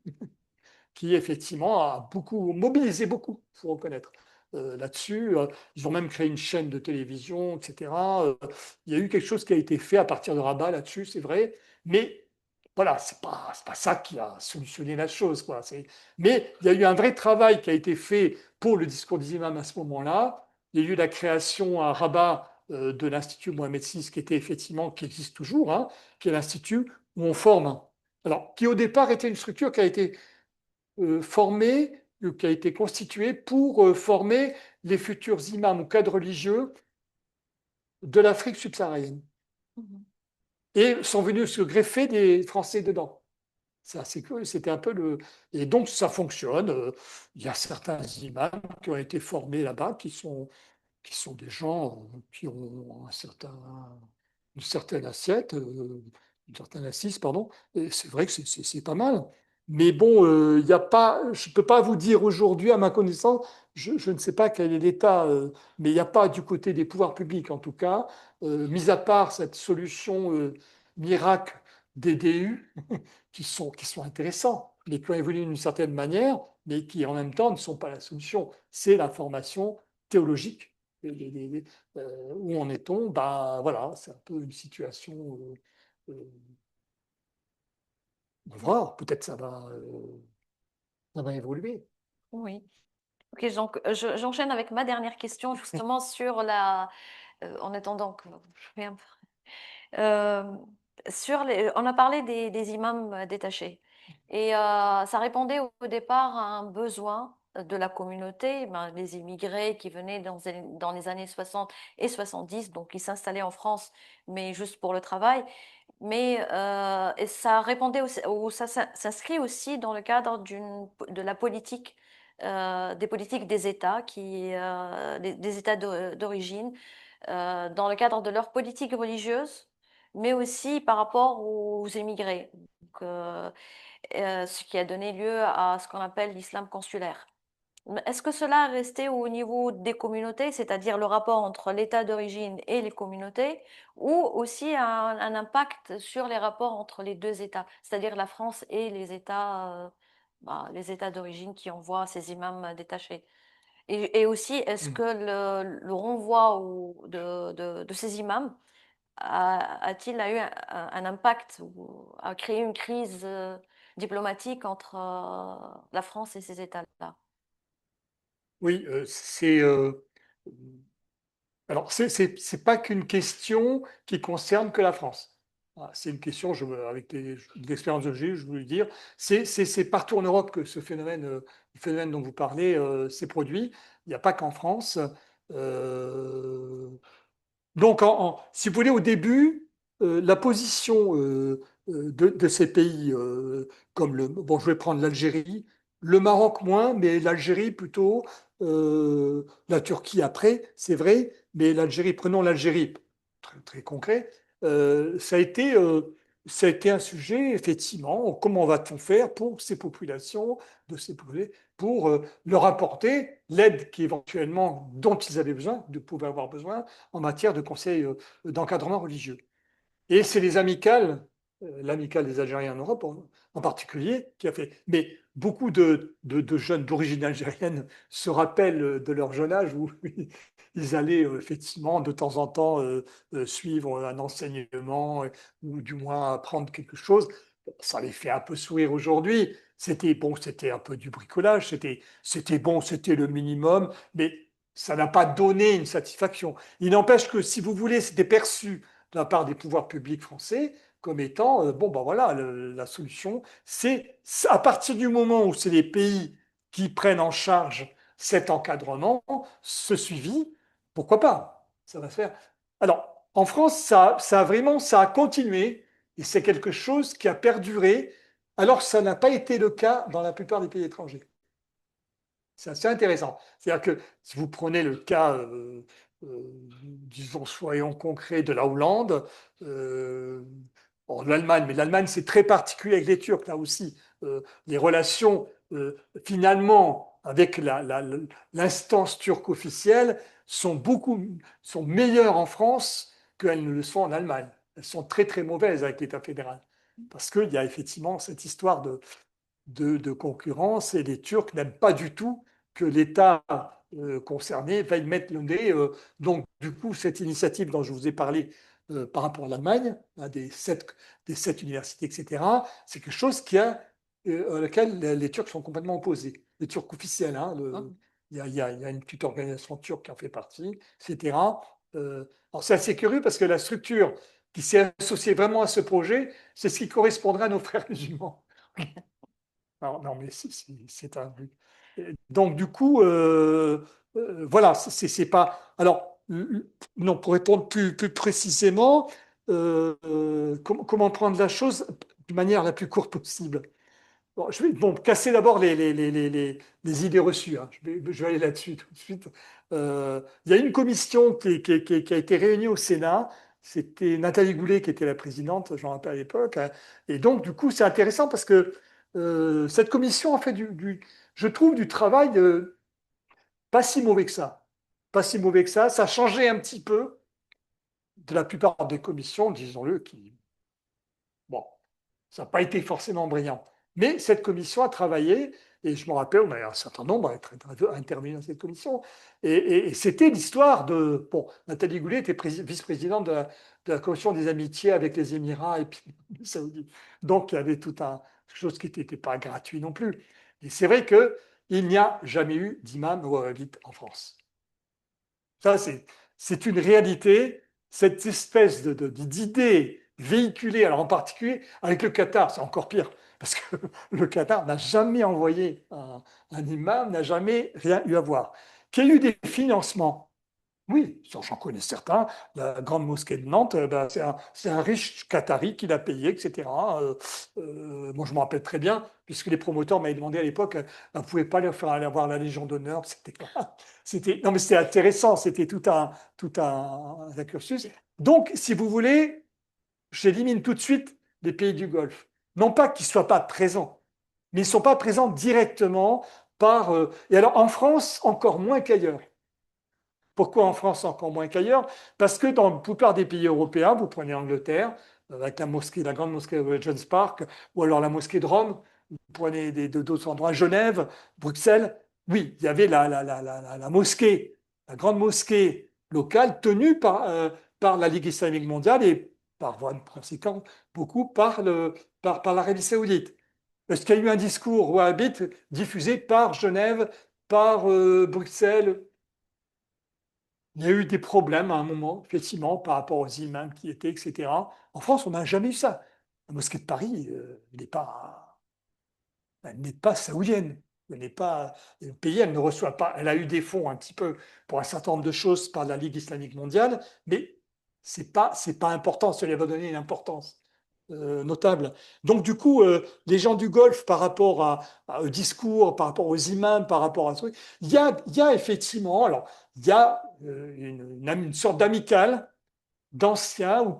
qui effectivement a beaucoup mobilisé beaucoup, il faut reconnaître. Là-dessus, ils ont même créé une chaîne de télévision, etc. Il y a eu quelque chose qui a été fait à partir de Rabat là-dessus, c'est vrai, mais voilà, c'est pas ça qui a solutionné la chose, quoi. Mais il y a eu un vrai travail qui a été fait pour le discours des imams à ce moment-là. Il y a eu la création à Rabat de l'Institut Mohamed VI, qui était effectivement, qui existe toujours, hein, qui est l'Institut où on forme. Alors, qui au départ était une structure qui a été formée, qui a été constituée pour former les futurs imams ou cadres religieux de l'Afrique subsaharienne. Mhm. et sont venus se greffer des Français dedans. C'est assez curieux, c'était un peu le. Et donc ça fonctionne. Il y a certains imams qui ont été formés là-bas, qui sont des gens qui ont une certaine assiette, une certaine assise, pardon. Et c'est vrai que c'est pas mal. Mais bon, il y a pas, je ne peux pas vous dire aujourd'hui, à ma connaissance, je ne sais pas quel est l'état, mais il n'y a pas du côté des pouvoirs publics, en tout cas, mis à part cette solution miracle DDU, qui sont intéressants, mais qui ont évolué d'une certaine manière, mais qui en même temps ne sont pas la solution. C'est la formation théologique. Où en est-on? Ben, voilà, c'est un peu une situation. On va voir, peut-être ça va évoluer. Oui. Ok, donc j'enchaîne avec ma dernière question justement sur en attendant que je vais un Euh, on a parlé des imams détachés et ça répondait au départ à un besoin de la communauté, ben, les immigrés qui venaient dans les années 60 et 70, donc qui s'installaient en France, mais juste pour le travail. Mais et ça répondait ou ça s'inscrit aussi dans le cadre de la politique, des politiques des États des États d'origine dans le cadre de leur politique religieuse, mais aussi par rapport aux émigrés. Donc, ce qui a donné lieu à ce qu'on appelle l'islam consulaire. Est-ce que cela est resté au niveau des communautés, c'est-à-dire le rapport entre l'État d'origine et les communautés, ou aussi un impact sur les rapports entre les deux États, c'est-à-dire la France et les États d'origine qui envoient ces imams détachés? Et aussi, est-ce que le renvoi de ces imams a-t-il eu un impact ou a créé une crise diplomatique entre la France et ces États-là? Oui, alors, c'est pas qu'une question qui concerne que la France. Ah, c'est une question, avec l'expérience que j'ai, je veux dire, c'est partout en Europe que ce phénomène, le phénomène dont vous parlez, s'est produit. Il n'y a pas qu'en France. Euh, Donc, si vous voulez, au début, la position de ces pays, comme bon, je vais prendre l'Algérie, le Maroc moins, mais l'Algérie plutôt, la Turquie après, c'est vrai, mais l'Algérie, prenons l'Algérie, très, très concret, euh, ça a été, euh, ça a été un sujet, effectivement, comment va-t-on faire pour ces populations, pour leur apporter l'aide dont ils avaient besoin, de pouvoir avoir besoin en matière de conseil d'encadrement religieux. Et c'est les amicales, l'amicale des Algériens en Europe en particulier, qui a fait. Mais beaucoup de jeunes d'origine algérienne se rappellent de leur jeune âge où ils allaient effectivement de temps en temps suivre un enseignement ou du moins apprendre quelque chose. Ça les fait un peu sourire aujourd'hui. C'était bon, c'était un peu du bricolage, c'était bon, c'était le minimum, mais ça n'a pas donné une satisfaction. Il n'empêche que si vous voulez, c'était perçu de la part des pouvoirs publics français comme étant, bon, ben voilà, la solution, c'est à partir du moment où c'est les pays qui prennent en charge cet encadrement, ce suivi, pourquoi pas? Ça va se faire. Alors, en France, ça a continué et c'est quelque chose qui a perduré, alors que ça n'a pas été le cas dans la plupart des pays étrangers. C'est assez intéressant. C'est-à-dire que si vous prenez le cas, disons, soyons concrets, de la Hollande, euh, bon, l'Allemagne, mais l'Allemagne, c'est très particulier avec les Turcs, là aussi. Les relations, finalement, avec l'instance turque officielle sont meilleures en France qu'elles ne le sont en Allemagne. Elles sont très, très mauvaises avec l'État fédéral. Parce qu'il y a effectivement cette histoire de concurrence et les Turcs n'aiment pas du tout que l'État concerné veuille mettre le nez. Donc, du coup, cette initiative dont je vous ai parlé par rapport à l'Allemagne, hein, des sept universités, etc., c'est quelque chose à laquelle les Turcs sont complètement opposés. Les Turcs officiels, hein, Mhm. il y a une petite organisation turque qui en fait partie, etc. Alors, c'est assez curieux parce que la structure qui s'est associée vraiment à ce projet, c'est ce qui correspondrait à nos frères musulmans. Non, non, mais c'est un. Donc, du coup, voilà, c'est pas. Alors, non, pour répondre plus précisément, comment prendre la chose de manière la plus courte possible. Bon, je vais casser d'abord les idées reçues, hein. Je vais aller là-dessus tout de suite. Il y a une commission qui a été réunie au Sénat. C'était Nathalie Goulet qui était la présidente, j'en rappelle à l'époque, hein. Et donc, du coup, c'est intéressant parce que cette commission a fait je trouve, du travail pas si mauvais que ça. Pas si mauvais que ça. Ça a changé un petit peu de la plupart des commissions, disons-le, qui, bon, ça n'a pas été forcément brillant. Mais cette commission a travaillé, et je me rappelle, on a eu un certain nombre à intervenir dans cette commission, et c'était l'histoire de... Bon, Nathalie Goulet était vice-présidente de la commission des amitiés avec les Émirats et puis les Saoudites. Donc, il y avait tout un quelque chose qui n'était pas gratuit non plus. Et c'est vrai qu'il n'y a jamais eu d'imam wahhabite en France. Ça, c'est une réalité. Cette espèce d'idée véhiculée, alors en particulier avec le Qatar, c'est encore pire, parce que le Qatar n'a jamais envoyé un imam, n'a jamais rien eu à voir. Qu'il y a eu des financements, oui, j'en connais certains. La grande mosquée de Nantes, ben, c'est un riche Qatari qui l'a payé, etc. Moi, je me rappelle très bien, puisque les promoteurs m'avaient demandé à l'époque, vous ne pouvez pas leur faire aller voir la Légion d'honneur. Non, mais c'était intéressant, c'était un cursus. Donc, si vous voulez, j'élimine tout de suite les pays du Golfe. Non pas qu'ils ne soient pas présents, mais ils ne sont pas présents directement et alors, en France, encore moins qu'ailleurs. Pourquoi en France encore moins qu'ailleurs? Parce que dans la plupart des pays européens, vous prenez l'Angleterre, avec la grande mosquée de Regent's Park, ou alors la mosquée de Rome, vous prenez d'autres endroits, Genève, Bruxelles, oui, il y avait la mosquée, la grande mosquée locale tenue par la Ligue islamique mondiale et par voie de conséquence, beaucoup par l'Arabie saoudite. Est-ce qu'il y a eu un discours wahhabite diffusé par Genève, par Bruxelles? Il y a eu des problèmes à un moment, effectivement, par rapport aux imams qui étaient, etc. En France, on n'a jamais eu ça. La mosquée de Paris elle n'est pas saoudienne. Elle n'est pas le pays, elle ne reçoit pas. Elle a eu des fonds un petit peu pour un certain nombre de choses par la Ligue islamique mondiale, mais c'est pas important. Ça lui va donner une importance notable. Donc du coup, les gens du Golfe, par rapport au discours, par rapport aux imams, par rapport à ce truc, il y a effectivement, alors il y a une sorte d'amicale d'anciens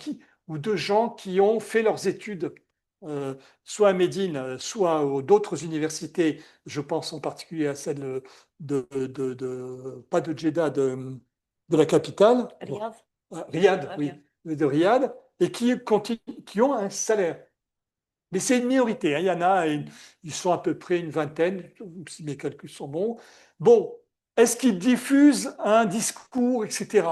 ou de gens qui ont fait leurs études, euh, soit à Médine, soit à d'autres universités. Je pense en particulier à celle pas de Jeddah, de la capitale, Riyad. Riyad, Ah, oui, Riyad. de Riyad, et qui ont un salaire. Mais c'est une minorité, hein. Il y en a, ils sont à peu près une vingtaine, si mes calculs sont bons. Bon, est-ce qu'ils diffusent un discours, etc.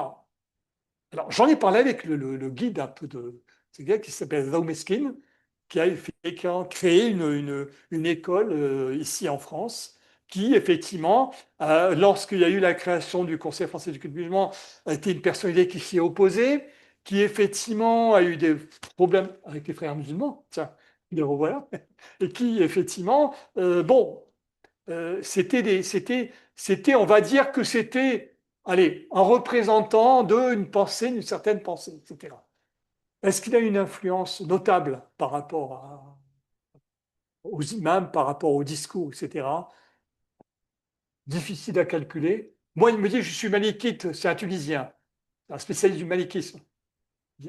Alors, j'en ai parlé avec le guide un peu de ce gars qui s'appelle Zao Meskin, qui a créé une école ici en France, qui effectivement, lorsqu'il y a eu la création du Conseil français du culte musulman, a été une personnalité qui s'y est opposée, qui effectivement a eu des problèmes avec les frères musulmans, tiens, les revoilà, et qui effectivement, bon, on va dire que c'était, allez, un représentant d'une pensée, d'une certaine pensée, etc. Est-ce qu'il a une influence notable par rapport aux imams, par rapport au discours, etc. Difficile à calculer. Moi, il me dit, je suis malikite, c'est un Tunisien, un spécialiste du malikisme.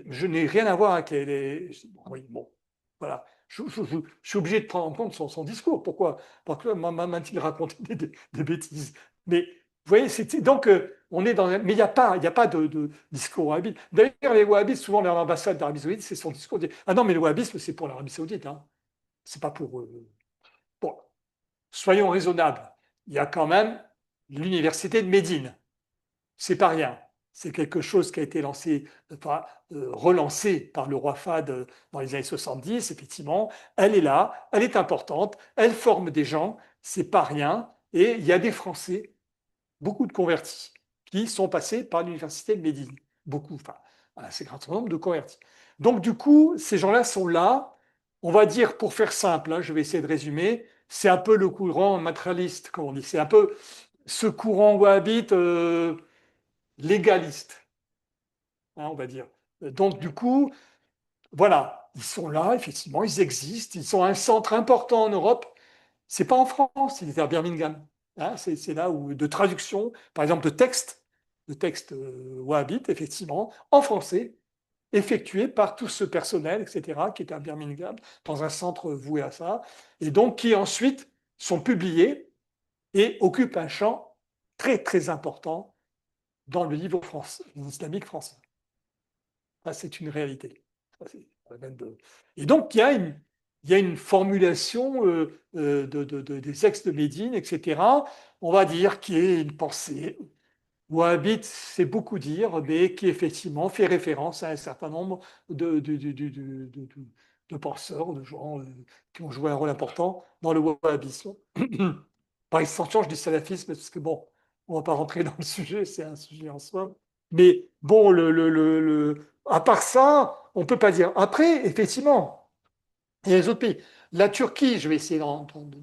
Je n'ai rien à voir avec Oui, bon, voilà. Je suis obligé de prendre en compte son discours. Pourquoi? Parce que m'a-t-il raconté des bêtises. Mais vous voyez, donc on est mais il y a pas de discours wahhabite. D'ailleurs, les wahhabites, souvent leur ambassade d'Arabie Saoudite, c'est son discours. Ah non, mais le wahhabisme, c'est pour l'Arabie Saoudite, hein. C'est pas pour. Bon, soyons raisonnables. Il y a quand même l'université de Médine. C'est pas rien. C'est quelque chose qui a été relancé par le roi Fahd dans les années 70, effectivement. Elle est là, elle est importante, elle forme des gens, c'est pas rien. Et il y a des Français, beaucoup de convertis, qui sont passés par l'université de Médine. Beaucoup, enfin, un assez grand nombre de convertis. Donc, du coup, ces gens-là sont là. On va dire, pour faire simple, hein, je vais essayer de résumer, c'est un peu le courant matérialiste, comme on dit. C'est un peu ce courant wahhabite légaliste, hein, on va dire. Donc, du Oui. coup, voilà, ils sont là, effectivement, ils existent, ils sont un centre important en Europe. C'est pas en France, c'est à Birmingham. Hein, c'est là où de traduction, par exemple de textes wahhabites, effectivement, en français, effectués par tout ce personnel, etc., qui est à Birmingham, dans un centre voué à ça, et donc qui ensuite sont publiés et occupent un champ très très important dans le livre islamique français. Ça, c'est une réalité. Ça, Et donc, il y a une formulation des textes de Médine, etc., on va dire, qui est une pensée wahhabite, c'est beaucoup dire, mais qui effectivement fait référence à un certain nombre de penseurs, de gens qui ont joué un rôle important dans le wahhabisme. Par extension, je dis salafisme, parce que bon, on ne va pas rentrer dans le sujet, c'est un sujet en soi. Mais bon, à part ça, on ne peut pas dire. Après, effectivement, il y a les autres pays. La Turquie, je vais essayer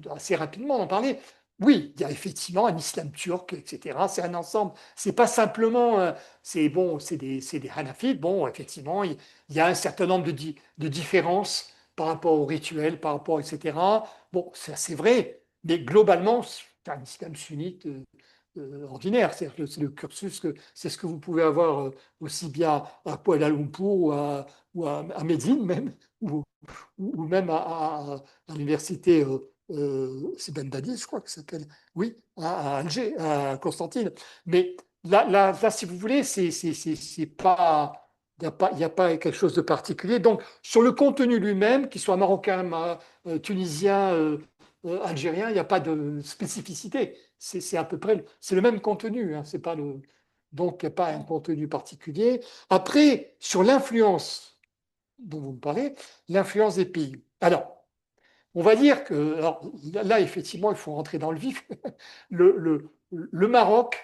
assez rapidement d'en parler. Oui, il y a effectivement un islam turc, etc. C'est un ensemble. C'est pas simplement, c'est bon, c'est des Hanafites. Bon, effectivement, il y a un certain nombre de différences par rapport aux rituels, par rapport, etc. Bon, ça c'est vrai, mais globalement, c'est un islam sunnite ordinaire. C'est le cursus c'est ce que vous pouvez avoir aussi bien à Kuala Lumpur ou à Médine même, ou même à l'université, c'est Ben Dadi, je crois que ça s'appelle, oui, à Alger, à Constantine. Mais là, si vous voulez, c'est pas, il n'y a pas quelque chose de particulier. Donc, sur le contenu lui-même, qu'il soit marocain, tunisien, algérien, il n'y a pas de spécificité. C'est à peu près, c'est le même contenu. Hein, c'est pas donc, il n'y a pas un contenu particulier. Après, sur l'influence dont vous me parlez, l'influence des pays. Alors, on va dire que, alors, là, effectivement, il faut rentrer dans le vif. Le Maroc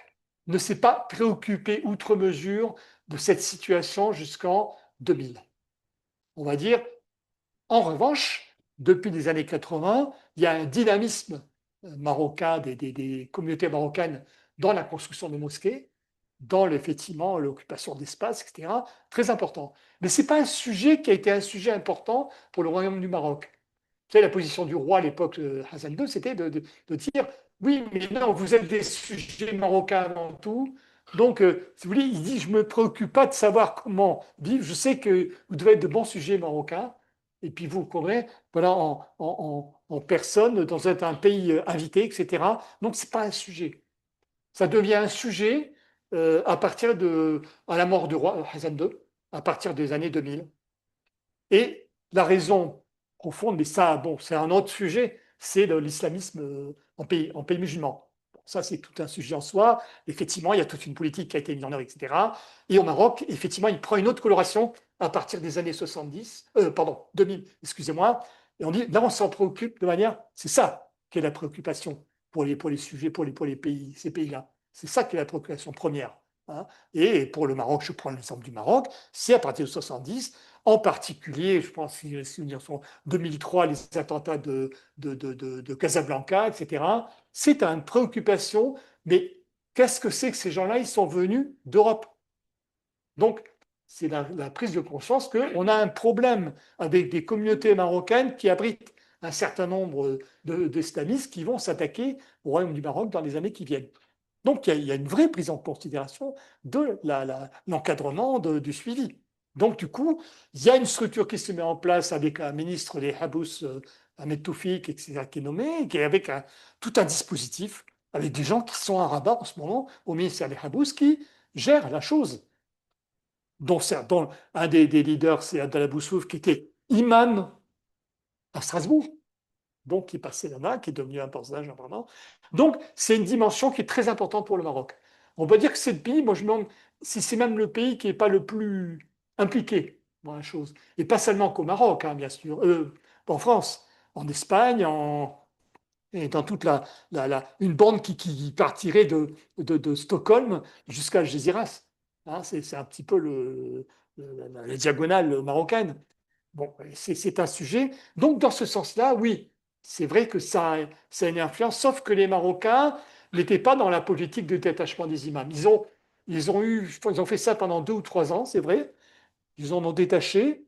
ne s'est pas préoccupé outre mesure de cette situation jusqu'en 2000. On va dire, en revanche, depuis les années 80, il y a un dynamisme marocain, des communautés marocaines dans la construction de mosquées, dans effectivement l'occupation d'espace, etc., très important. Mais ce n'est pas un sujet qui a été un sujet important pour le Royaume du Maroc. Vous savez, la position du roi à l'époque de Hassan II, c'était de dire oui, mais non, vous êtes des sujets marocains avant tout. Donc, si vous voulez, il dit je ne me préoccupe pas de savoir comment vivre. Je sais que vous devez être de bons sujets marocains. Et puis vous courez voilà, en personne dans un pays invité, etc. Donc, ce n'est pas un sujet. Ça devient un sujet à la mort du roi Hassan II, à partir des années 2000. Et la raison profonde, mais ça, bon, c'est un autre sujet, c'est l'islamisme en pays musulman. Bon, ça, c'est tout un sujet en soi. Effectivement, il y a toute une politique qui a été mise en œuvre, etc. Et au Maroc, effectivement, il prend une autre coloration à partir des années 70, pardon, 2000, excusez-moi. Et on dit, là, on s'en préoccupe de manière, c'est ça qui est la préoccupation pour les sujets, pour les pays, ces pays-là. C'est ça qui est la préoccupation première. Hein. Et pour le Maroc, je prends l'exemple du Maroc, c'est à partir de 70, en particulier, je pense, si sont 2003, les attentats de Casablanca, etc. C'est une préoccupation, mais qu'est-ce que c'est que ces gens-là, ils sont venus d'Europe? Donc, c'est la prise de conscience qu'on a un problème avec des communautés marocaines qui abritent un certain nombre d'islamistes qui vont s'attaquer au Royaume du Maroc dans les années qui viennent. Donc, il y a une vraie prise en considération de l'encadrement du suivi. Donc, du coup, il y a une structure qui se met en place avec un ministre des Habous, Ahmed Toufik, etc., qui est nommé, qui est avec tout un dispositif, avec des gens qui sont à Rabat en ce moment, au ministère des Habous, qui gèrent la chose. Dont un des leaders, c'est Abdallah Boussouf, qui était imam à Strasbourg, donc qui est passé là-bas, qui est devenu un personnage important. Donc, c'est une dimension qui est très importante pour le Maroc. On peut dire que c'est le pays, moi je me demande si c'est même le pays qui n'est pas le plus impliqué dans la chose. Et pas seulement qu'au Maroc, hein, bien sûr, en France, en Espagne, et dans toute une bande qui partirait de Stockholm jusqu'à Algeciras. Hein, c'est un petit peu la diagonale marocaine. Bon, c'est un sujet. Donc, dans ce sens-là, oui, c'est vrai que ça a une influence, sauf que les Marocains n'étaient pas dans la politique de détachement des imams. Ils ont fait ça pendant 2 ou 3 ans, c'est vrai. Ils en ont détaché.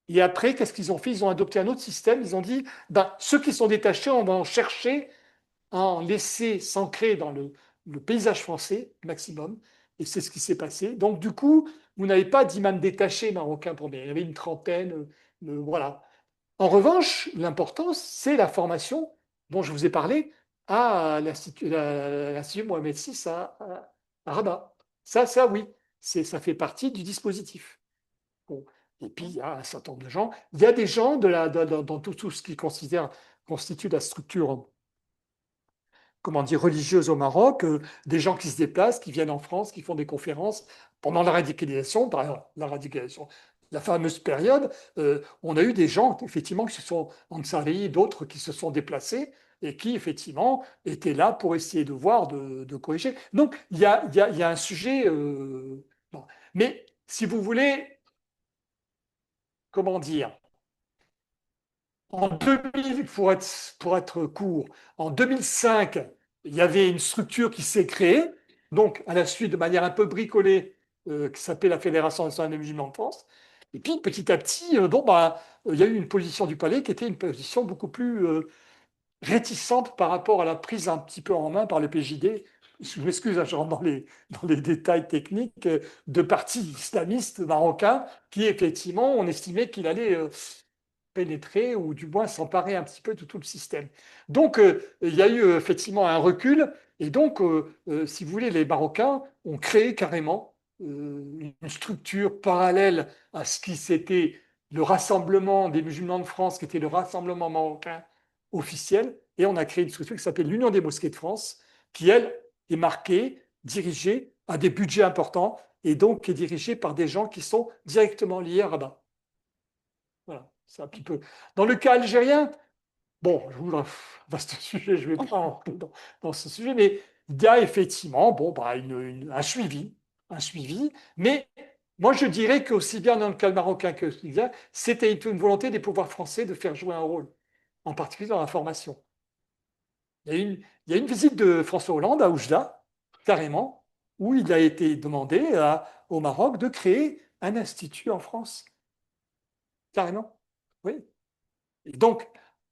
Et après, qu'est-ce qu'ils ont fait? Ils ont adopté un autre système. Ils ont dit, ben, ceux qui sont détachés, on va en chercher à en laisser s'ancrer dans le paysage français maximum. Et c'est ce qui s'est passé. Donc, du coup, vous n'avez pas d'imams détachés marocains pour Il y avait une trentaine. Voilà. En revanche, l'importance, c'est la formation dont je vous ai parlé à l'Institut Mohamed VI à Rabat. Ça, oui, ça fait partie du dispositif. Bon. Et puis, il y a un certain nombre de gens. Il y a des gens dans tout ce qui constitue la structure, comment dire, religieuse au Maroc, des gens qui se déplacent, qui viennent en France, qui font des conférences. Pendant la radicalisation, par exemple, la fameuse période, on a eu des gens, effectivement, qui se sont, Ansari, d'autres qui se sont déplacés et qui, effectivement, étaient là pour essayer de voir, de corriger. Donc, il y a un sujet. Bon. Mais, si vous voulez, comment dire, en 2000, pour être court, en 2005, il y avait une structure qui s'est créée, donc à la suite de manière un peu bricolée, qui s'appelait la Fédération nationale des musulmans de France. Et puis petit à petit, il y a eu une position du palais qui était une position beaucoup plus réticente par rapport à la prise un petit peu en main par le PJD. Je m'excuse, hein, je rentre dans les détails techniques de partis islamistes marocains qui, effectivement, on estimait qu'il allait pénétrer ou du moins s'emparer un petit peu de tout le système. Donc, il y a eu effectivement un recul. Et donc, si vous voulez, les Marocains ont créé carrément une structure parallèle à ce qui c'était le rassemblement des musulmans de France, qui était le rassemblement marocain officiel. Et on a créé une structure qui s'appelle l'Union des mosquées de France, qui, elle, est marquée, dirigée, a des budgets importants, et donc qui est dirigée par des gens qui sont directement liés à Rabat. Voilà, c'est un petit peu. Dans le cas algérien, bon, je vous vaste sujet, je ne vais pas rentrer dans ce sujet, mais il y a effectivement bon, bah, un suivi, mais moi je dirais qu'aussi bien dans le cas marocain que tunisien, c'était une volonté des pouvoirs français de faire jouer un rôle, en particulier dans la formation. Il y a une visite de François Hollande à Oujda, carrément, où il a été demandé au Maroc de créer un institut en France, carrément. Oui. Et donc,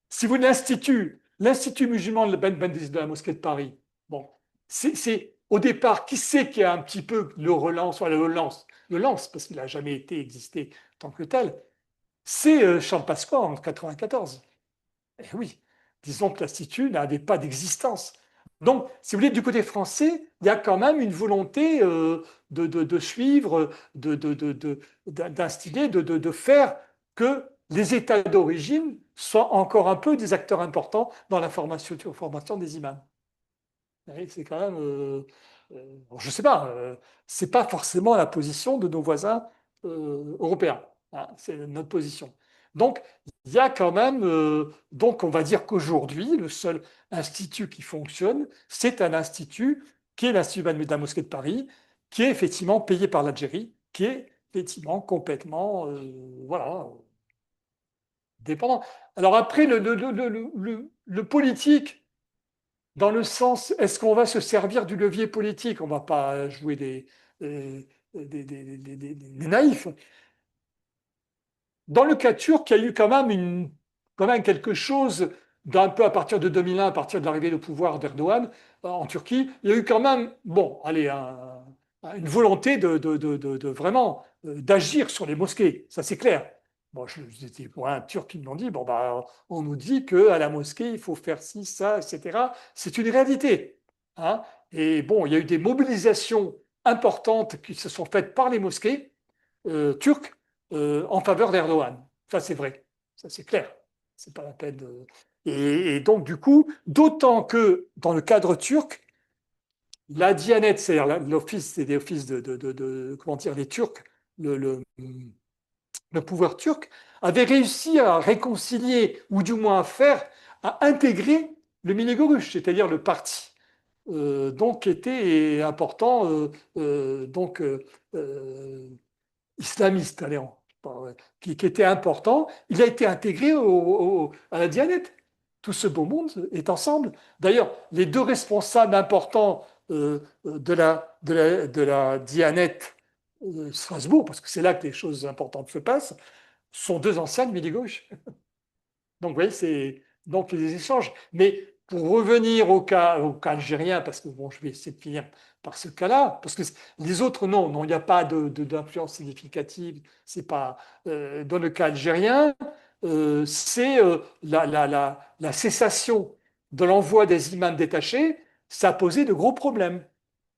si vous l'Institut musulman de de la mosquée de Paris, bon, c'est au départ, qui c'est qui a un petit peu le relance, ou le lance parce qu'il n'a jamais été existé tant que tel, c'est Charles Pasqua en 94. Et oui, disons que l'Institut n'avait pas d'existence. Donc, si vous voulez, du côté français, il y a quand même une volonté de suivre, d'instiller, de faire que les États d'origine soient encore un peu des acteurs importants dans la formation des imams. Oui, c'est quand même, je ne sais pas, c'est pas forcément la position de nos voisins européens. Hein, c'est notre position. Donc, il y a quand même, donc on va dire qu'aujourd'hui, le seul institut qui fonctionne, c'est un institut qui est l'Institut de la Mosquée de Paris, qui est effectivement payé par l'Algérie, qui est effectivement complètement, voilà, dépendant. Alors après, le politique, dans le sens, est-ce qu'on va se servir du levier politique? On ne va pas jouer euh, des naïfs. Dans le cas turc, il y a eu quand même quelque chose d'un peu à partir de 2001, à partir de l'arrivée au pouvoir d'Erdogan en Turquie. Il y a eu quand même, bon, allez, une volonté de vraiment d'agir sur les mosquées, ça c'est clair. Bon, j'étais pour un Turc qui m'ont dit, bon, bah, on nous dit qu'à la mosquée, il faut faire ci, ça, etc. C'est une réalité. Hein. Et bon, il y a eu des mobilisations importantes qui se sont faites par les mosquées turques en faveur d'Erdogan. Ça, c'est vrai. Ça, c'est clair. C'est pas la peine de... Et donc, du coup, d'autant que dans le cadre turc, la Diyanet, c'est-à-dire l'office, c'est des offices comment dire, les Turcs, le pouvoir turc, avait réussi à réconcilier, ou du moins à intégrer le Millî-Görüş, c'est-à-dire le parti donc qui était important, donc islamiste, allez, qui était important, il a été intégré à la Dianette. Tout ce beau monde est ensemble. D'ailleurs, les deux responsables importants de la Dianette Strasbourg, parce que c'est là que les choses importantes se passent, sont deux anciennes midi-gauche. Donc, vous voyez, c'est donc les échanges. Mais pour revenir au cas algérien, parce que bon, je vais essayer de finir par ce cas-là, parce que les autres, non, non, il n'y a pas d'influence significative. C'est pas dans le cas algérien, c'est la cessation de l'envoi des imams détachés. Ça a posé de gros problèmes.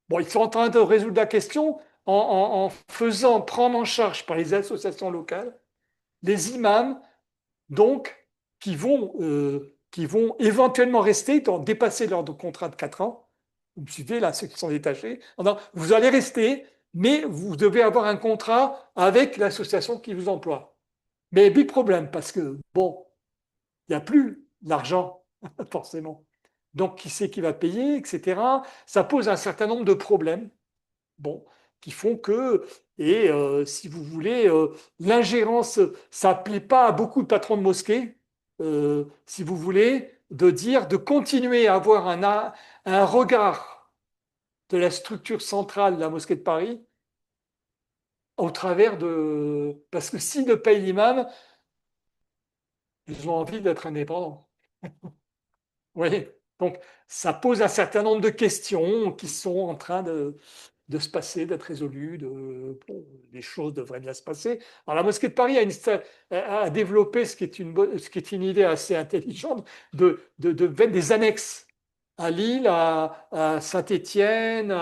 Bon, ils sont en train de résoudre la question en faisant prendre en charge par les associations locales les imams donc qui vont éventuellement rester, dépasser leur contrat de 4 ans. Vous me suivez là, ceux qui sont détachés. Alors, vous allez rester, mais vous devez avoir un contrat avec l'association qui vous emploie. Mais big problème, parce que, bon, il n'y a plus l'argent, forcément. Donc, qui c'est qui va payer, etc. Ça pose un certain nombre de problèmes. Bon, qui font que, et si vous voulez, l'ingérence, ça ne plaît pas à beaucoup de patrons de mosquées, si vous voulez, de dire, de continuer à avoir un regard de la structure centrale de la mosquée de Paris au travers de... Parce que s'ils ne payent l'imam, ils ont envie d'être indépendants. Vous voyez? Donc, ça pose un certain nombre de questions qui sont en train de se passer, d'être résolues, bon, les choses devraient bien se passer. Alors, la mosquée de Paris a développé ce qui est une idée assez intelligente de mettre des annexes à Lille, à Saint-Étienne,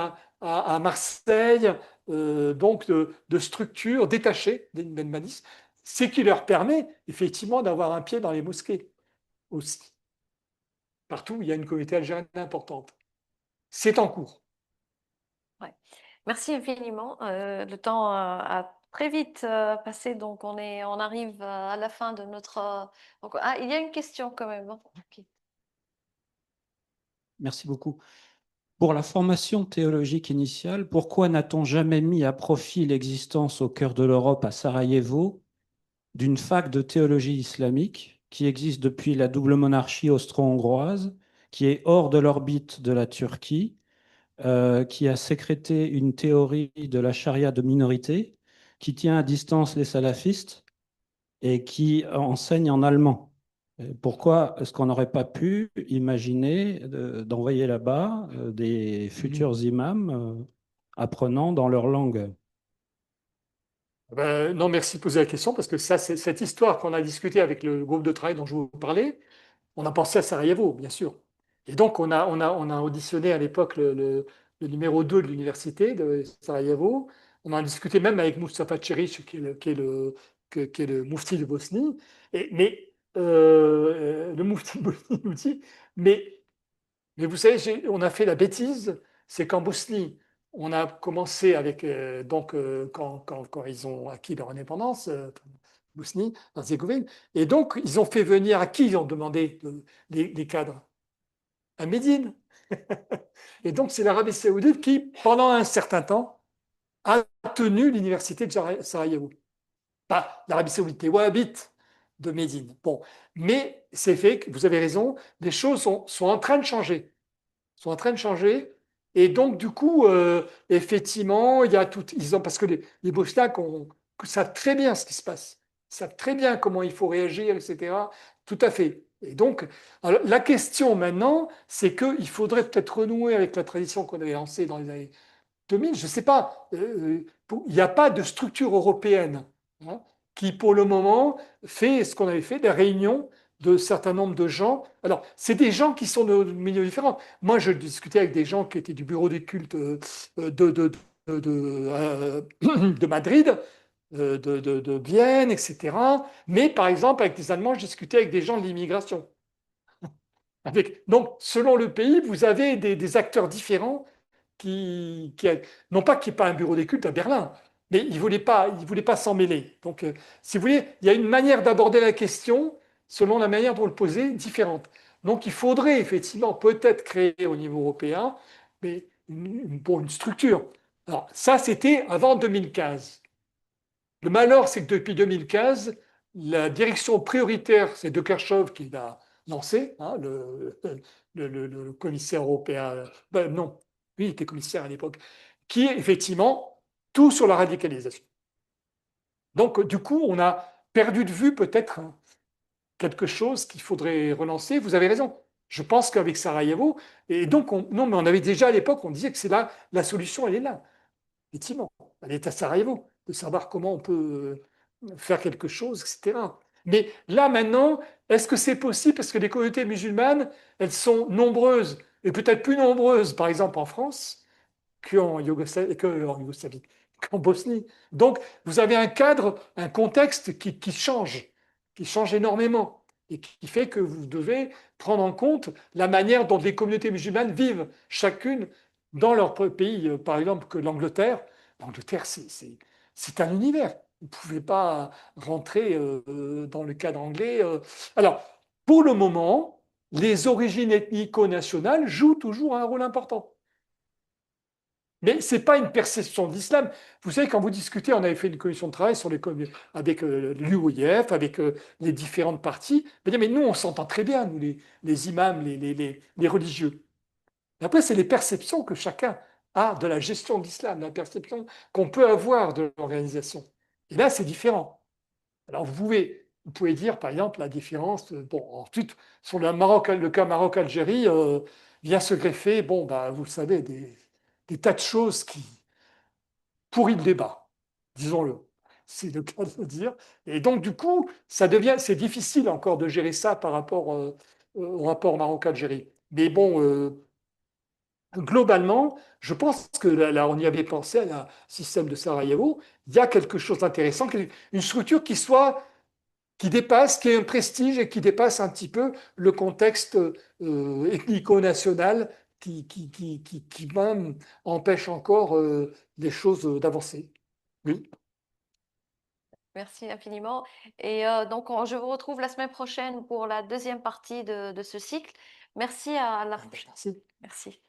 à Marseille, donc de structures détachées des Manis, ce qui leur permet effectivement d'avoir un pied dans les mosquées aussi. Partout où il y a une communauté algérienne importante. C'est en cours. Ouais. Merci infiniment. Le temps a très vite passé, donc on arrive à la fin de notre. Ah, il y a une question quand même. Hein. Ok. Merci beaucoup. Pour la formation théologique initiale, pourquoi n'a-t-on jamais mis à profit l'existence au cœur de l'Europe, à Sarajevo, d'une fac de théologie islamique qui existe depuis la double monarchie austro-hongroise, qui est hors de l'orbite de la Turquie, qui a sécrété une théorie de la charia de minorité, qui tient à distance les salafistes et qui enseigne en allemand. Pourquoi est-ce qu'on n'aurait pas pu imaginer d'envoyer là-bas des futurs imams apprenant dans leur langue? Ben, non, merci de poser la question, parce que ça, c'est cette histoire qu'on a discutée avec le groupe de travail dont je vous parlais. On a pensé à Sarajevo, bien sûr. Et donc, on a auditionné à l'époque le numéro 2 de l'université de Sarajevo. On en a discuté même avec Mustafa Čerić, qui est le moufti de Bosnie. Mais le moufti de Bosnie nous dit, mais vous savez, on a fait la bêtise, c'est qu'en Bosnie, on a commencé avec, quand ils ont acquis leur indépendance, Bosnie, Herzégovine, et donc ils ont fait venir à qui ils ont demandé les cadres? À Médine. Et donc c'est l'Arabie Saoudite qui, pendant un certain temps, a tenu l'université de Sarajevo. Pas l'Arabie Saoudite, les Wahhabites de Médine. Bon, mais c'est fait, vous avez raison, les choses sont en train de changer sont en train de changer. Et donc, du coup, effectivement, il y a tout. Parce que les Bosniaques savent très bien ce qui se passe. Ils savent très bien comment il faut réagir, etc. Tout à fait. Et donc, alors, la question maintenant, c'est qu'il faudrait peut-être renouer avec la tradition qu'on avait lancée dans les années 2000. Je ne sais pas. Il n'y a pas de structure européenne, hein, qui, pour le moment, fait ce qu'on avait fait, des réunions de certain nombre de gens. Alors, c'est des gens qui sont de milieux différents. Moi, je discutais avec des gens qui étaient du bureau des cultes de Madrid, de Vienne, etc. Mais, par exemple, avec les Allemands, je discutais avec des gens de l'immigration. Donc, selon le pays, vous avez des acteurs différents non pas qu'il n'y ait pas un bureau des cultes à Berlin, mais il voulait pas s'en mêler. Donc, si vous voulez, il y a une manière d'aborder la question selon la manière dont le poser différente. Donc, il faudrait effectivement peut-être créer au niveau européen, mais pour une structure. Alors, ça, c'était avant 2015. Le malheur, c'est que depuis 2015, la direction prioritaire, c'est de Kershov qui l'a lancé, hein, le commissaire européen. Ben non, lui, il était commissaire à l'époque, qui est effectivement tout sur la radicalisation. Donc, du coup, on a perdu de vue peut-être quelque chose qu'il faudrait relancer. Vous avez raison. Je pense qu'avec Sarajevo, et donc, non, mais on avait déjà à l'époque, on disait que c'est là, la solution, elle est là. Effectivement, elle est à Sarajevo, de savoir comment on peut faire quelque chose, etc. Mais là, maintenant, est-ce que c'est possible? Parce que les communautés musulmanes, elles sont nombreuses, et peut-être plus nombreuses, par exemple en France, qu'en Yougoslavie, qu'en Bosnie. Donc, vous avez un cadre, un contexte qui change énormément, et qui fait que vous devez prendre en compte la manière dont les communautés musulmanes vivent, chacune dans leur pays. Par exemple, que l'Angleterre, c'est un univers. Vous ne pouvez pas rentrer dans le cadre anglais. Alors, pour le moment, les origines ethnico-nationales jouent toujours un rôle important. Mais ce n'est pas une perception de l'islam. Vous savez, quand vous discutez, on avait fait une commission de travail sur avec l'UOIF, avec les différentes parties. Mais nous, on s'entend très bien, nous, les imams, les religieux. Et après, c'est les perceptions que chacun a de la gestion de l'islam, la perception qu'on peut avoir de l'organisation. Et là, c'est différent. Alors, vous pouvez dire, par exemple, la différence. Bon, ensuite, sur le cas Maroc-Algérie, vient se greffer, bon, bah, vous le savez, des tas de choses qui pourrissent le débat, disons-le. C'est le cas de le dire. Et donc, du coup, c'est difficile encore de gérer ça par rapport au rapport Maroc-Algérie. Mais bon, globalement, je pense que là, on y avait pensé à un système de Sarajevo. Il y a quelque chose d'intéressant, une structure qui dépasse, qui ait un prestige et qui dépasse un petit peu le contexte ethnico-national qui même empêche encore les choses d'avancer. Oui. Merci infiniment. Et donc, je vous retrouve la semaine prochaine pour la deuxième partie de ce cycle. Merci à Merci. Merci.